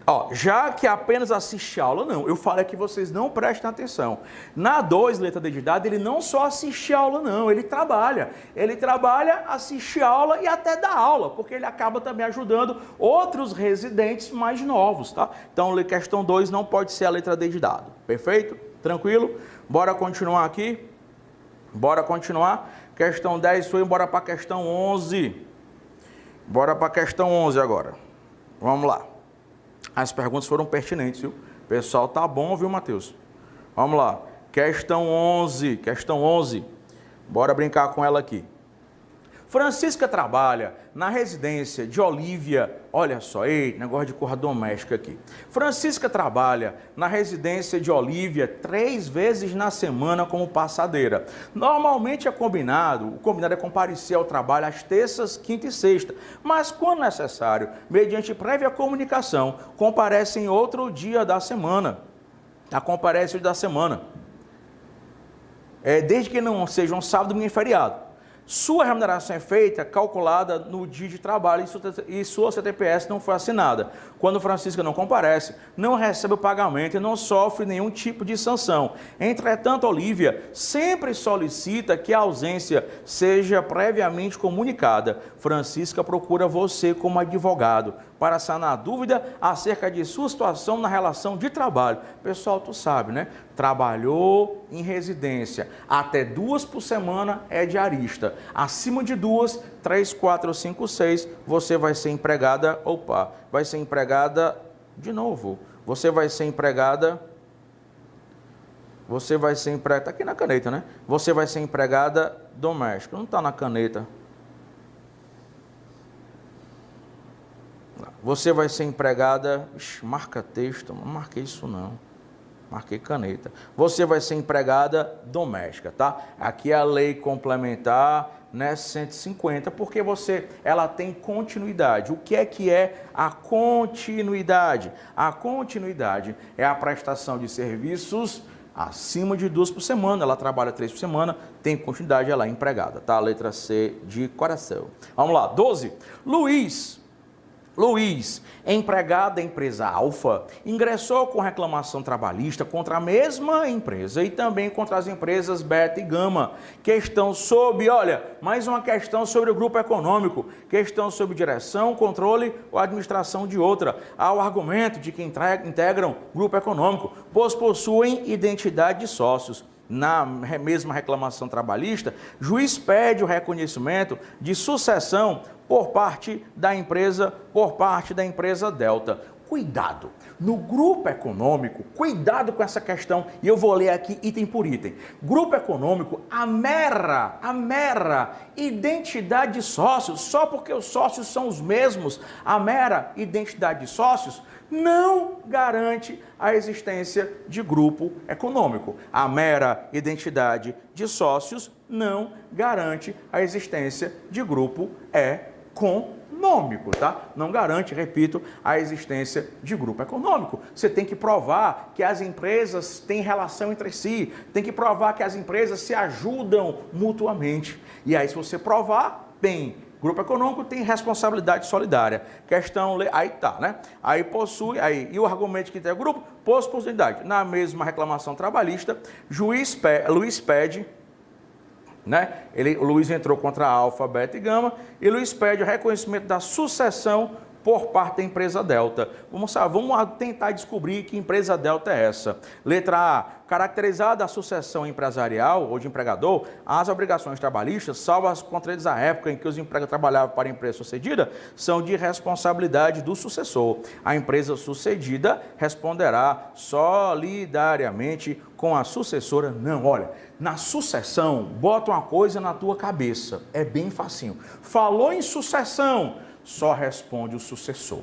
Ó, já que apenas assiste aula, não. Eu falo que vocês não prestem atenção. Na 2, letra D de dado, ele não só assiste aula, não. Ele trabalha. Ele trabalha, assiste aula e até dá aula, porque ele acaba também ajudando outros residentes mais novos, tá? Então, questão 2 não pode ser a letra D de dado. Perfeito? Tranquilo? Bora continuar aqui. Bora continuar. Questão 10 foi, bora para a questão 11. Bora para a questão 11 agora. Vamos lá. As perguntas foram pertinentes, viu? O pessoal tá bom, viu, Matheus? Vamos lá. Questão 11. Questão 11. Bora brincar com ela aqui. Francisca trabalha na residência de Olívia. Olha só, ei, negócio de corra doméstica aqui. Francisca trabalha na residência de Olívia 3 vezes na semana como passadeira. Normalmente o combinado é comparecer ao trabalho às terças, quinta e sexta. Mas, quando necessário, mediante prévia comunicação, comparece em outro dia da semana. Comparece da semana. Desde que não seja um sábado nem feriado. Sua remuneração é feita, calculada no dia de trabalho e sua CTPS não foi assinada. Quando Francisca não comparece, não recebe o pagamento e não sofre nenhum tipo de sanção. Entretanto, Olívia sempre solicita que a ausência seja previamente comunicada. Francisca procura você como advogado para sanar a dúvida acerca de sua situação na relação de trabalho. Pessoal, tu sabe, né? Trabalhou em residência, até 2 por semana é diarista. Acima de 2, 3, 4, 5, 6, você vai ser empregada, vai ser empregada de novo. Você vai ser empregada, tá aqui na caneta, né? Você vai ser empregada doméstica, não está na caneta. Você vai ser empregada, marca texto, não marquei isso não. Marquei caneta. Você vai ser empregada doméstica, tá? Aqui é a lei complementar, né, 150, porque ela tem continuidade. O que é a continuidade? A continuidade é a prestação de serviços acima de 2 por semana. Ela trabalha 3 por semana, tem continuidade, ela é empregada, tá? Letra C de coração. Vamos lá, 12. Luiz, empregado da empresa Alfa, ingressou com reclamação trabalhista contra a mesma empresa e também contra as empresas Beta e Gama. Questão sobre, mais uma questão sobre o grupo econômico. Questão sobre direção, controle ou administração de outra. Há o argumento de que integram grupo econômico, pois possuem identidade de sócios. Na mesma reclamação trabalhista, juiz pede o reconhecimento de sucessão por parte da empresa Delta. Cuidado, no grupo econômico, cuidado com essa questão, e eu vou ler aqui item por item. Grupo econômico, a mera identidade de sócios, só porque os sócios são os mesmos, a mera identidade de sócios não garante a existência de grupo econômico. A mera identidade de sócios não garante a existência de grupo econômico, tá? Não garante, repito, a existência de grupo econômico. Você tem que provar que as empresas têm relação entre si, tem que provar que as empresas se ajudam mutuamente. E aí, se você provar, grupo econômico tem responsabilidade solidária. Questão, aí tá, né? Aí possui, e o argumento que tem o grupo, possibilidade. Na mesma reclamação trabalhista, Luiz pede, né? O Luiz entrou contra a Alfa, Beta e Gama, e Luiz pede o reconhecimento da sucessão por parte da empresa Delta. Vamos tentar descobrir que empresa Delta é essa. Letra A, caracterizada a sucessão empresarial ou de empregador, as obrigações trabalhistas, salvo as contraídas à época em que os empregados trabalhavam para a empresa sucedida, são de responsabilidade do sucessor. A empresa sucedida responderá solidariamente com a sucessora. Não, olha, na sucessão, bota uma coisa na tua cabeça, é bem facinho. Falou em sucessão, só responde o sucessor.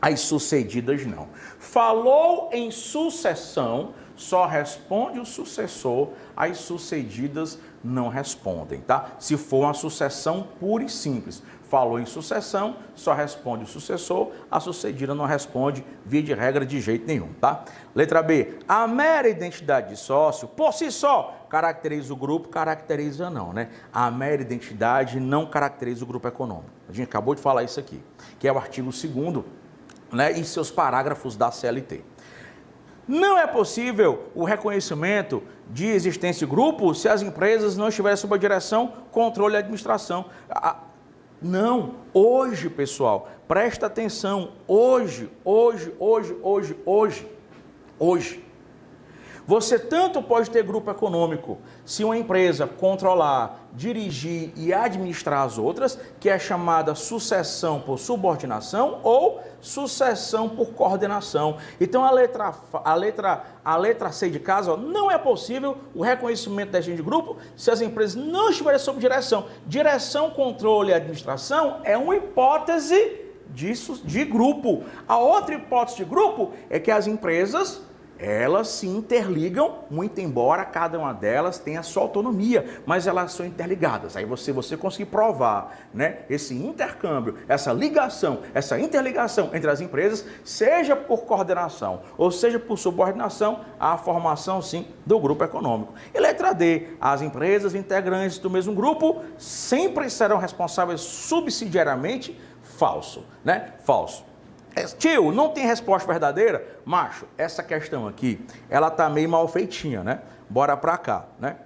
As sucedidas não. Falou em sucessão, só responde o sucessor, as sucedidas não respondem, tá? Se for uma sucessão pura e simples. Falou em sucessão, só responde o sucessor, a sucedida não responde, via de regra, de jeito nenhum, tá? Letra B, a mera identidade de sócio, por si só, caracteriza o grupo, caracteriza não, né? A mera identidade não caracteriza o grupo econômico. A gente acabou de falar isso aqui, que é o artigo 2º, né, e seus parágrafos da CLT. Não é possível o reconhecimento de existência de grupo se as empresas não estiverem sob a direção, controle e administração. Não, hoje, pessoal, presta atenção, hoje, você tanto pode ter grupo econômico se uma empresa controlar, dirigir e administrar as outras, que é chamada sucessão por subordinação ou sucessão por coordenação. Então, a letra C de casa, ó, não é possível o reconhecimento da agente de grupo se as empresas não estiverem sob direção. Direção, controle e administração é uma hipótese de grupo. A outra hipótese de grupo é que as empresas, elas se interligam, muito embora cada uma delas tenha a sua autonomia, mas elas são interligadas. Aí você conseguir provar, né, esse intercâmbio, essa ligação, essa interligação entre as empresas, seja por coordenação ou seja por subordinação, a formação, sim, do grupo econômico. E letra D, as empresas integrantes do mesmo grupo sempre serão responsáveis subsidiariamente. Falso, né? Falso. Tio, não tem resposta verdadeira? Macho, essa questão aqui, ela tá meio mal feitinha, né? Bora pra cá, né?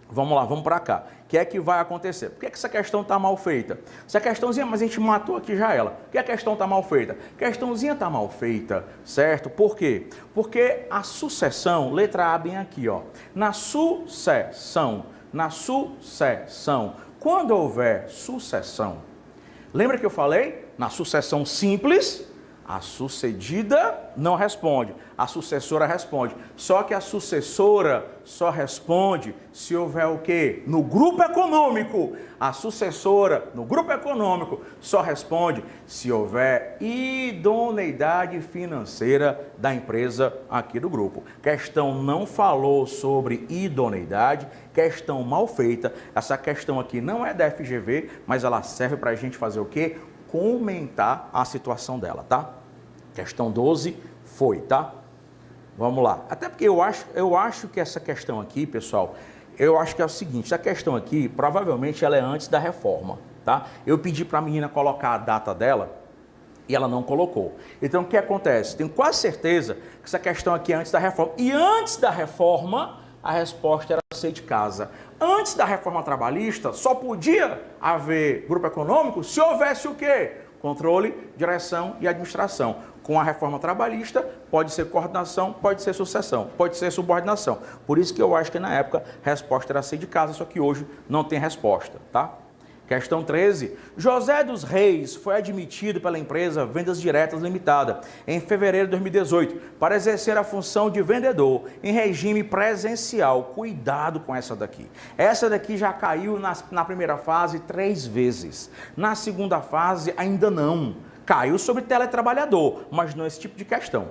Vamos lá, vamos pra cá. O que é que vai acontecer? Por que essa questão tá mal feita? Essa questãozinha, mas a gente matou aqui já ela. Por que a questão tá mal feita? A questãozinha tá mal feita, certo? Por quê? Porque a sucessão, letra A bem aqui, ó. Na sucessão, quando houver sucessão, lembra que eu falei? Na sucessão simples, a sucedida não responde, a sucessora responde. Só que a sucessora só responde se houver o quê? No grupo econômico. A sucessora no grupo econômico só responde se houver idoneidade financeira da empresa aqui do grupo. Questão não falou sobre idoneidade, questão mal feita. Essa questão aqui não é da FGV, mas ela serve para a gente fazer o quê? Comentar a situação dela, tá? Questão 12 foi, tá? Vamos lá. Até porque eu acho que essa questão aqui, pessoal, eu acho que é o seguinte, essa questão aqui, provavelmente ela é antes da reforma, tá? Eu pedi para a menina colocar a data dela e ela não colocou. Então, o que acontece? Tenho quase certeza que essa questão aqui é antes da reforma. E antes da reforma, a resposta era C de casa. Antes da reforma trabalhista, só podia haver grupo econômico se houvesse o quê? Controle, direção e administração. Com a reforma trabalhista, pode ser coordenação, pode ser sucessão, pode ser subordinação. Por isso que eu acho que na época a resposta era C de casa, só que hoje não tem resposta, tá? Questão 13. José dos Reis foi admitido pela empresa Vendas Diretas Limitada em fevereiro de 2018 para exercer a função de vendedor em regime presencial. Cuidado com essa daqui. Essa daqui já caiu na primeira fase 3 vezes. Na segunda fase ainda não. Caiu sobre teletrabalhador, mas não esse tipo de questão.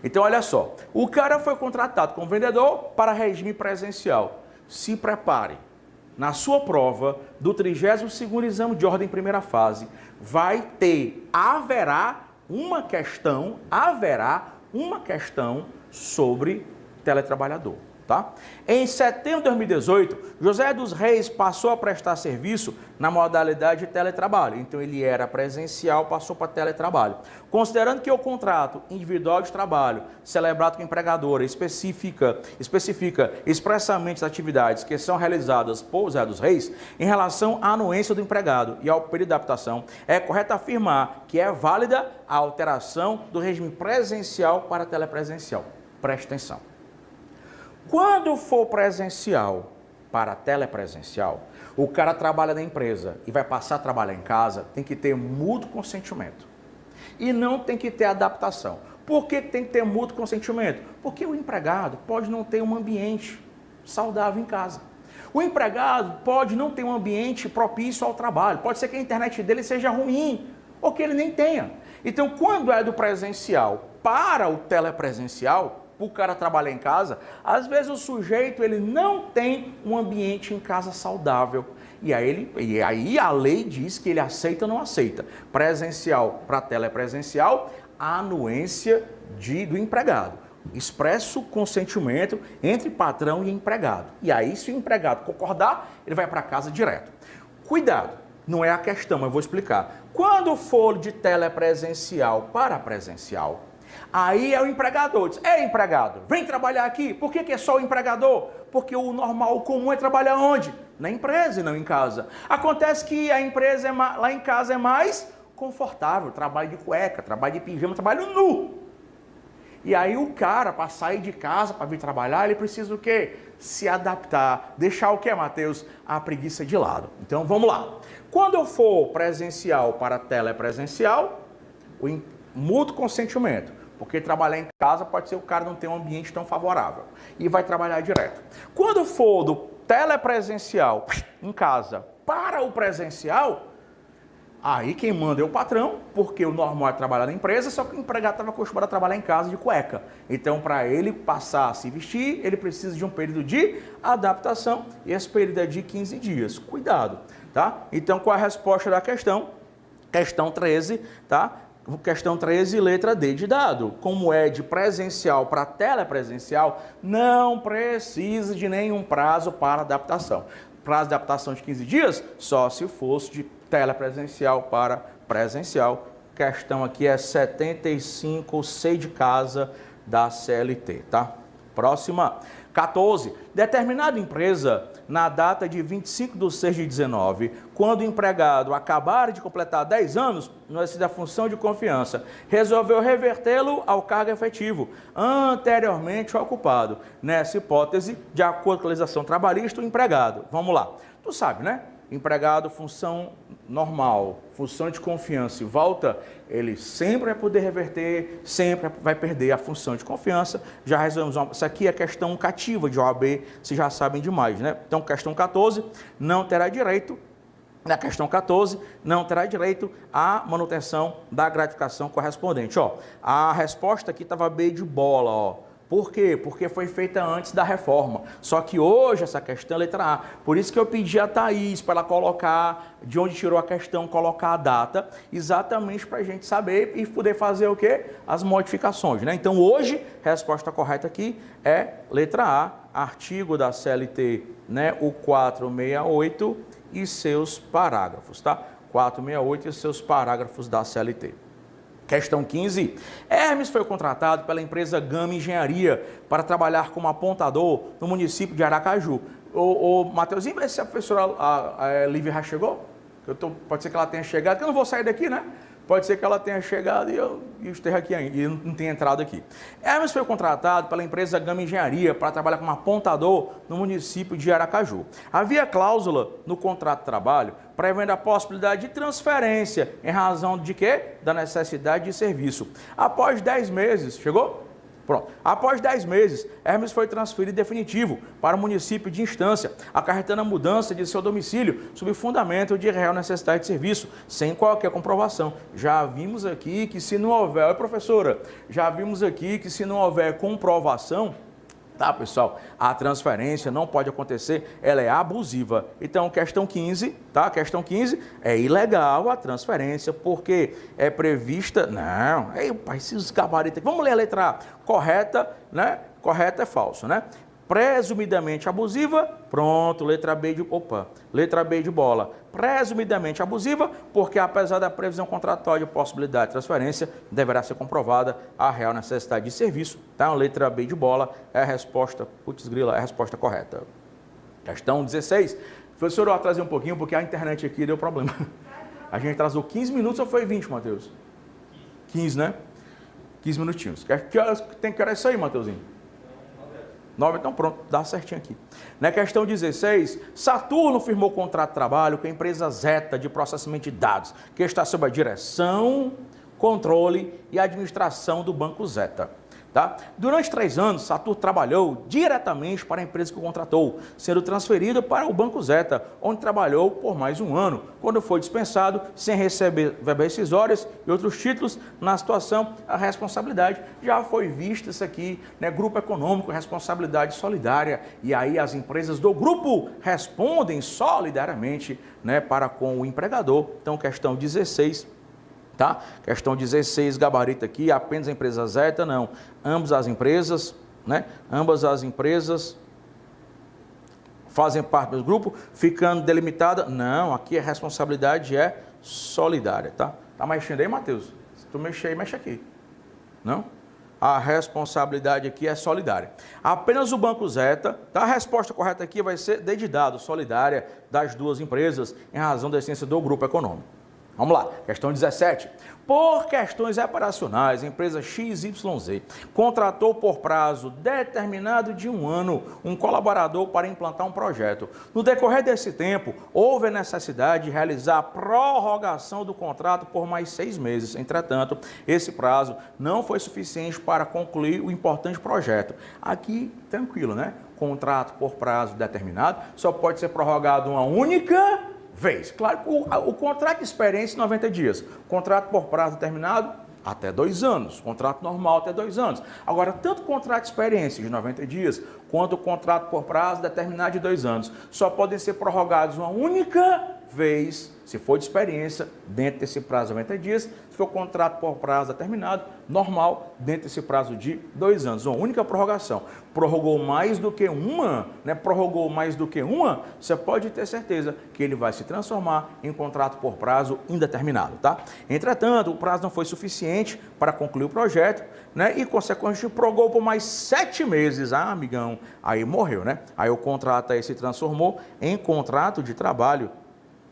Então olha só, o cara foi contratado como vendedor para regime presencial. Se prepare. Na sua prova do 32º exame de ordem primeira fase, haverá uma questão sobre teletrabalhador. Tá? Em setembro de 2018, José dos Reis passou a prestar serviço na modalidade de teletrabalho. Então ele era presencial, passou para teletrabalho. Considerando que o contrato individual de trabalho celebrado com a empregadora especifica expressamente as atividades que são realizadas por José dos Reis em relação à anuência do empregado e ao período de adaptação, é correto afirmar que é válida a alteração do regime presencial para telepresencial. Preste atenção. Quando for presencial para telepresencial, o cara trabalha na empresa e vai passar a trabalhar em casa, tem que ter mútuo consentimento. E não tem que ter adaptação. Por que tem que ter mútuo consentimento? Porque o empregado pode não ter um ambiente saudável em casa. O empregado pode não ter um ambiente propício ao trabalho. Pode ser que a internet dele seja ruim ou que ele nem tenha. Então, quando é do presencial para o telepresencial, o cara trabalhar em casa, às vezes o sujeito ele não tem um ambiente em casa saudável. E aí a lei diz que ele aceita ou não aceita. Presencial para telepresencial, a anuência do empregado. Expresso consentimento entre patrão e empregado. E aí, se o empregado concordar, ele vai para casa direto. Cuidado, não é a questão, eu vou explicar. Quando for de telepresencial para presencial, aí é o empregador, diz, ei empregado, vem trabalhar aqui. Por que é só o empregador? Porque o normal, o comum é trabalhar onde? Na empresa e não em casa. Acontece que a empresa lá em casa é mais confortável, trabalho de cueca, trabalho de pijama, trabalho nu. E aí o cara, para sair de casa, para vir trabalhar, ele precisa o quê? Se adaptar, deixar o quê, Matheus? A preguiça de lado. Então vamos lá. Quando eu for presencial para telepresencial, o mútuo consentimento. Porque trabalhar em casa pode ser o cara não ter um ambiente tão favorável. E vai trabalhar direto. Quando for do telepresencial em casa para o presencial, aí quem manda é o patrão, porque o normal é trabalhar na empresa, só que o empregado estava acostumado a trabalhar em casa de cueca. Então, para ele passar a se vestir, ele precisa de um período de adaptação, e esse período é de 15 dias. Cuidado, tá? Então, qual é a resposta da questão? Questão 13, tá? Questão 13, letra D de dado. Como é de presencial para telepresencial, não precisa de nenhum prazo para adaptação. Prazo de adaptação de 15 dias, só se fosse de telepresencial para presencial. Questão aqui é 75, C de casa da CLT, tá? Próxima. 14. Determinada empresa, na data de 25 de 6 de 19, quando o empregado acabar de completar 10 anos, no exercício da função de confiança, resolveu revertê-lo ao cargo efetivo, anteriormente ocupado. Nessa hipótese, de acordo com a legislação trabalhista, o empregado. Vamos lá. Tu sabe, né? Empregado, função normal, função de confiança e volta, ele sempre vai poder reverter, sempre vai perder a função de confiança. Já resolvemos, isso aqui é questão cativa de OAB, vocês já sabem demais, né? Então, questão 14, não terá direito, na questão 14, não terá direito à manutenção da gratificação correspondente. Ó, a resposta aqui estava B de bola, ó. Por quê? Porque foi feita antes da reforma. Só que hoje essa questão é letra A. Por isso que eu pedi a Thaís para ela colocar, de onde tirou a questão, colocar a data, exatamente para a gente saber e poder fazer o quê? As modificações, né? Então hoje, a resposta correta aqui é letra A, artigo da CLT, né? O 468 e seus parágrafos, tá? 468 e seus parágrafos da CLT. Questão 15. Hermes foi contratado pela empresa Gama Engenharia para trabalhar como apontador no município de Aracaju. Ô Matheusinho, vê se a professora Lívia já chegou? Pode ser que ela tenha chegado, que eu não vou sair daqui, né? Pode ser que ela tenha chegado e eu esteja aqui ainda, e não tenha entrado aqui. Hermes foi contratado pela empresa Gama Engenharia para trabalhar como apontador no município de Aracaju. Havia cláusula no contrato de trabalho prevendo a possibilidade de transferência em razão de quê? Da necessidade de serviço. Após 10 meses, chegou? Pronto. Após 10 meses, Hermes foi transferido definitivo para o município de Instância, acarretando a mudança de seu domicílio sob fundamento de real necessidade de serviço, sem qualquer comprovação. Já vimos aqui que se não houver, oi professora, já vimos aqui que se não houver comprovação, tá, pessoal? A transferência não pode acontecer, ela é abusiva. Então, questão 15, tá? Questão 15, é ilegal a transferência, porque é prevista... Não, ei, pai, esses gabaritos aqui. Vamos ler a letra A. Correta, né? Correta é falso, né? presumidamente abusiva, pronto, letra B de bola. Presumidamente abusiva, porque apesar da previsão contratual de possibilidade de transferência, deverá ser comprovada a real necessidade de serviço. Tá? Letra B de bola é a resposta, putz grila, é a resposta correta. Questão 16. Professor, eu atrasei um pouquinho porque a internet aqui deu problema. A gente atrasou 15 minutos ou foi 20, Matheus? 15, né? 15 minutinhos. Tem que horas isso aí, Matheusinho? 9, então pronto, dá certinho aqui. Na questão 16, Saturno firmou contrato de trabalho com a empresa Zeta de processamento de dados, que está sob a direção, controle e administração do Banco Zeta. Tá? Durante 3 anos, Saturno trabalhou diretamente para a empresa que o contratou, sendo transferido para o Banco Zeta, onde trabalhou por mais 1 ano, quando foi dispensado, sem receber verbas rescisórias e outros títulos. Na situação, a responsabilidade já foi vista isso aqui, né? Grupo econômico, responsabilidade solidária, e aí as empresas do grupo respondem solidariamente, né, para com o empregador. Então, questão 16. Tá? Questão 16, gabarito aqui, apenas a empresa Zeta, não. Ambas as empresas, né? Ambas as empresas fazem parte do grupo, ficando delimitada, não, aqui a responsabilidade é solidária, tá? Tá mexendo aí, Matheus? Se tu mexer aí, mexe aqui. Não? A responsabilidade aqui é solidária. Apenas o Banco Zeta, tá? A resposta correta aqui vai ser dedidado, solidária das duas empresas, em razão da essência do grupo econômico. Vamos lá, questão 17. Por questões operacionais, a empresa XYZ contratou por prazo determinado de 1 ano um colaborador para implantar um projeto. No decorrer desse tempo, houve a necessidade de realizar a prorrogação do contrato por mais 6 meses. Entretanto, esse prazo não foi suficiente para concluir o importante projeto. Aqui, tranquilo, né? Contrato por prazo determinado só pode ser prorrogado uma única vez. Claro que o contrato de experiência 90 dias, contrato por prazo determinado até 2 anos, contrato normal até 2 anos. Agora, tanto o contrato de experiência de 90 dias, quanto o contrato por prazo determinado de 2 anos, só podem ser prorrogados uma única vez, se for de experiência, dentro desse prazo de 90 dias, se for contrato por prazo determinado, normal, dentro desse prazo de 2 anos. Uma única prorrogação. Prorrogou mais do que uma, né? Prorrogou mais do que uma, você pode ter certeza que ele vai se transformar em contrato por prazo indeterminado, tá? Entretanto, o prazo não foi suficiente para concluir o projeto, né? E, consequentemente, prorrogou por mais 7 meses. Ah, amigão, aí morreu, né? Aí o contrato aí se transformou em contrato de trabalho,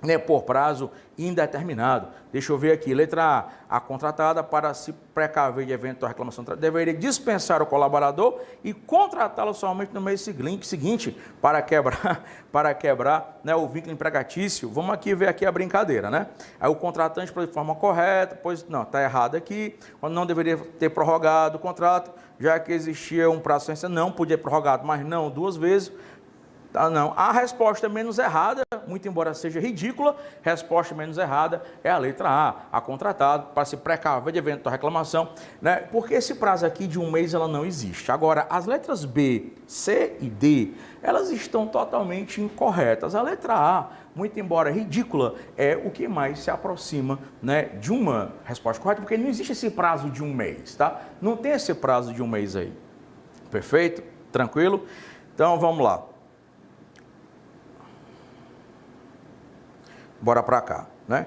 né, por prazo indeterminado. Deixa eu ver aqui, letra A contratada para se precaver de eventual reclamação deveria dispensar o colaborador e contratá-lo somente no mês seguinte para quebrar, né, o vínculo empregatício. Vamos aqui ver aqui a brincadeira, né? Aí o contratante, de forma correta, pois não, está errado aqui, quando não deveria ter prorrogado o contrato, já que existia um prazo de não podia ter prorrogado, mas não 2 vezes. Ah, não. A resposta menos errada, muito embora seja ridícula, resposta menos errada é a letra A contratado para se precaver de eventual reclamação, né? Porque esse prazo aqui de 1 mês ela não existe. Agora, as letras B, C e D, elas estão totalmente incorretas. A letra A, muito embora ridícula, é o que mais se aproxima, né, de uma resposta correta, porque não existe esse prazo de 1 mês, tá? Não tem esse prazo de 1 mês aí. Perfeito? Tranquilo? Então, vamos lá. Bora para cá, né?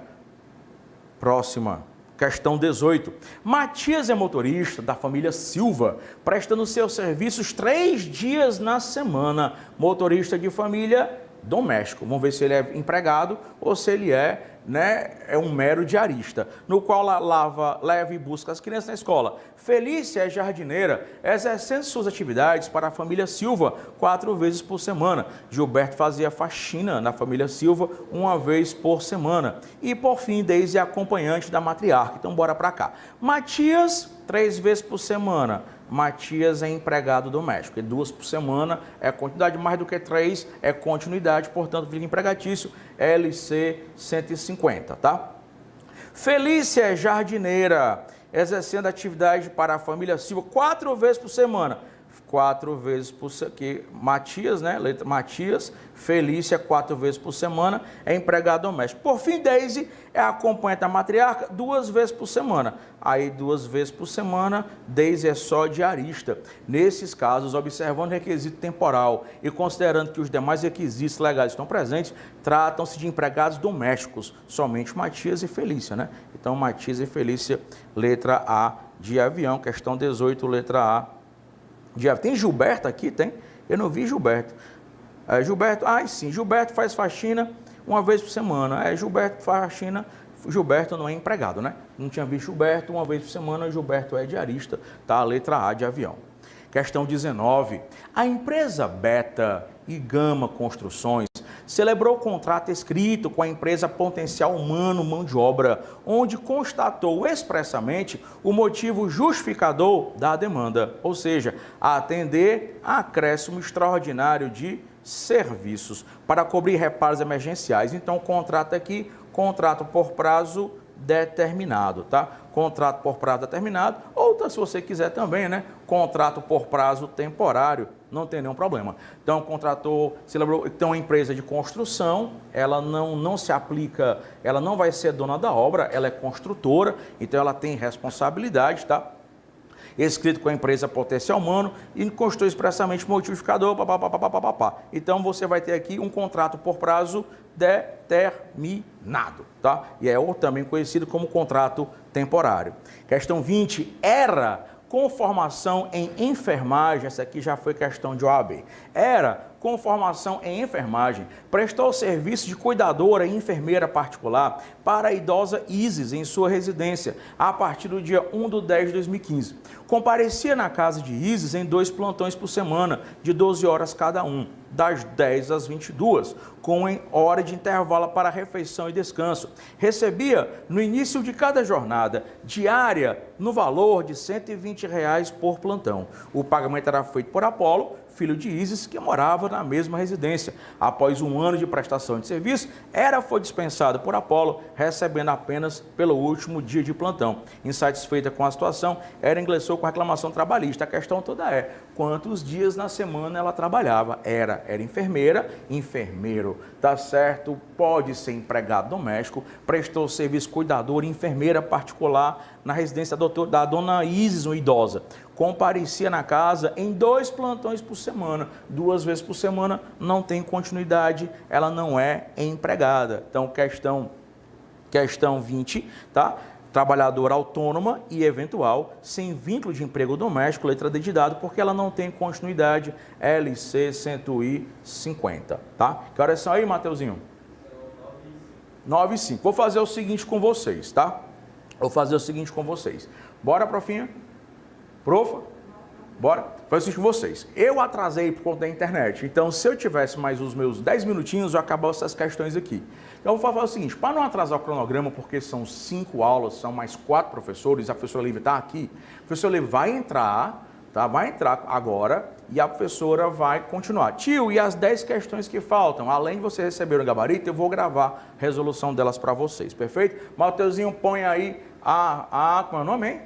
Próxima, questão 18. Matias é motorista da família Silva, prestando seus serviços 3 dias na semana. Motorista de família doméstico. Vamos ver se ele é empregado ou se ele é um mero diarista, no qual leva e busca as crianças na escola. Felícia é jardineira, exercendo suas atividades para a família Silva 4 vezes por semana. Gilberto fazia faxina na família Silva 1 vez por semana. E, por fim, Deise é acompanhante da matriarca. Então, bora para cá. Matias, 3 vezes por semana. Matias é empregado doméstico, 2 por semana é continuidade, mais do que 3 é continuidade, portanto, fica empregatício, LC 150, tá? Felícia é jardineira, exercendo atividade para a família Silva 4 vezes por semana. 4 vezes por semana. Matias, né? Letra Matias, Felícia, 4 vezes por semana, é empregado doméstico. Por fim, Deise é a acompanhante da matriarca 2 vezes por semana. Aí, 2 vezes por semana, Deise é só diarista. Nesses casos, observando o requisito temporal e considerando que os demais requisitos legais estão presentes, tratam-se de empregados domésticos, somente Matias e Felícia, né? Então, Matias e Felícia, letra A de avião, questão 18, letra A de avião. Tem Gilberto aqui? Tem? Eu não vi Gilberto. Gilberto, sim, Gilberto faz faxina 1 vez por semana. Gilberto faz faxina, Gilberto não é empregado, né? Não tinha visto Gilberto 1 vez por semana, Gilberto é diarista, tá? Letra A de avião. Questão 19. A empresa Beta e Gama Construções celebrou o contrato escrito com a empresa Potencial Humano Mão de Obra, onde constatou expressamente o motivo justificador da demanda, ou seja, atender a acréscimo extraordinário de serviços para cobrir reparos emergenciais. Então, o contrato aqui, contrato por prazo determinado, tá? Contrato por prazo determinado, ou se você quiser também, né? Contrato por prazo temporário, não tem nenhum problema. Então, contratou, celebrou, então a empresa de construção, ela não se aplica, ela não vai ser dona da obra, ela é construtora, então ela tem responsabilidade, tá? Escrito com a empresa Potencial Humano e constou expressamente motificador, papapá. Então, você vai ter aqui um contrato por prazo determinado, tá? E é também conhecido como contrato temporário. Questão 20, era com formação em enfermagem, essa aqui já foi questão de OAB, era com formação em enfermagem, prestou serviço de cuidadora e enfermeira particular para a idosa Isis em sua residência, a partir do dia 1/10 de 2015. Comparecia na casa de Isis em 2 plantões por semana, de 12 horas cada um, das 10 às 22, com hora de intervalo para refeição e descanso. Recebia, no início de cada jornada, diária no valor de R$ 120 por plantão. O pagamento era feito por Apolo, filho de Isis, que morava na mesma residência. Após 1 ano de prestação de serviço, foi dispensado por Apolo, recebendo apenas pelo último dia de plantão. Insatisfeita com a situação, ingressou com reclamação trabalhista. A questão toda é, quantos dias na semana ela trabalhava? Era enfermeira, enfermeiro, tá certo? Pode ser empregado doméstico, prestou serviço cuidador, enfermeira particular na residência da dona Isis, uma idosa. Comparecia na casa em 2 plantões por semana, 2 vezes por semana, não tem continuidade, ela não é empregada. Então, questão 20, tá? Trabalhadora autônoma e eventual, sem vínculo de emprego doméstico, letra D de dado, porque ela não tem continuidade, LC 150, tá? Que horas são aí, Mateuzinho? 9 e 5. Vou fazer o seguinte com vocês, tá? Bora, profinha? Profa? Bora? Faz o seguinte com vocês. Eu atrasei por conta da internet, então se eu tivesse mais os meus 10 minutinhos, eu acabava essas questões aqui. Então eu vou fazer o seguinte, para não atrasar o cronograma, porque são 5 aulas, são mais 4 professores, a professora Lívia está aqui, a professora Lívia vai entrar, tá? Vai entrar agora e a professora vai continuar. Tio, e as 10 questões que faltam? Além de você receber o gabarito, eu vou gravar a resolução delas para vocês, perfeito? Mateuzinho, põe aí como é o nome, hein?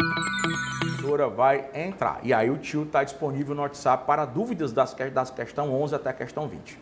A professora vai entrar. E aí o tio está disponível no WhatsApp para dúvidas das questão 11 até a questão 20.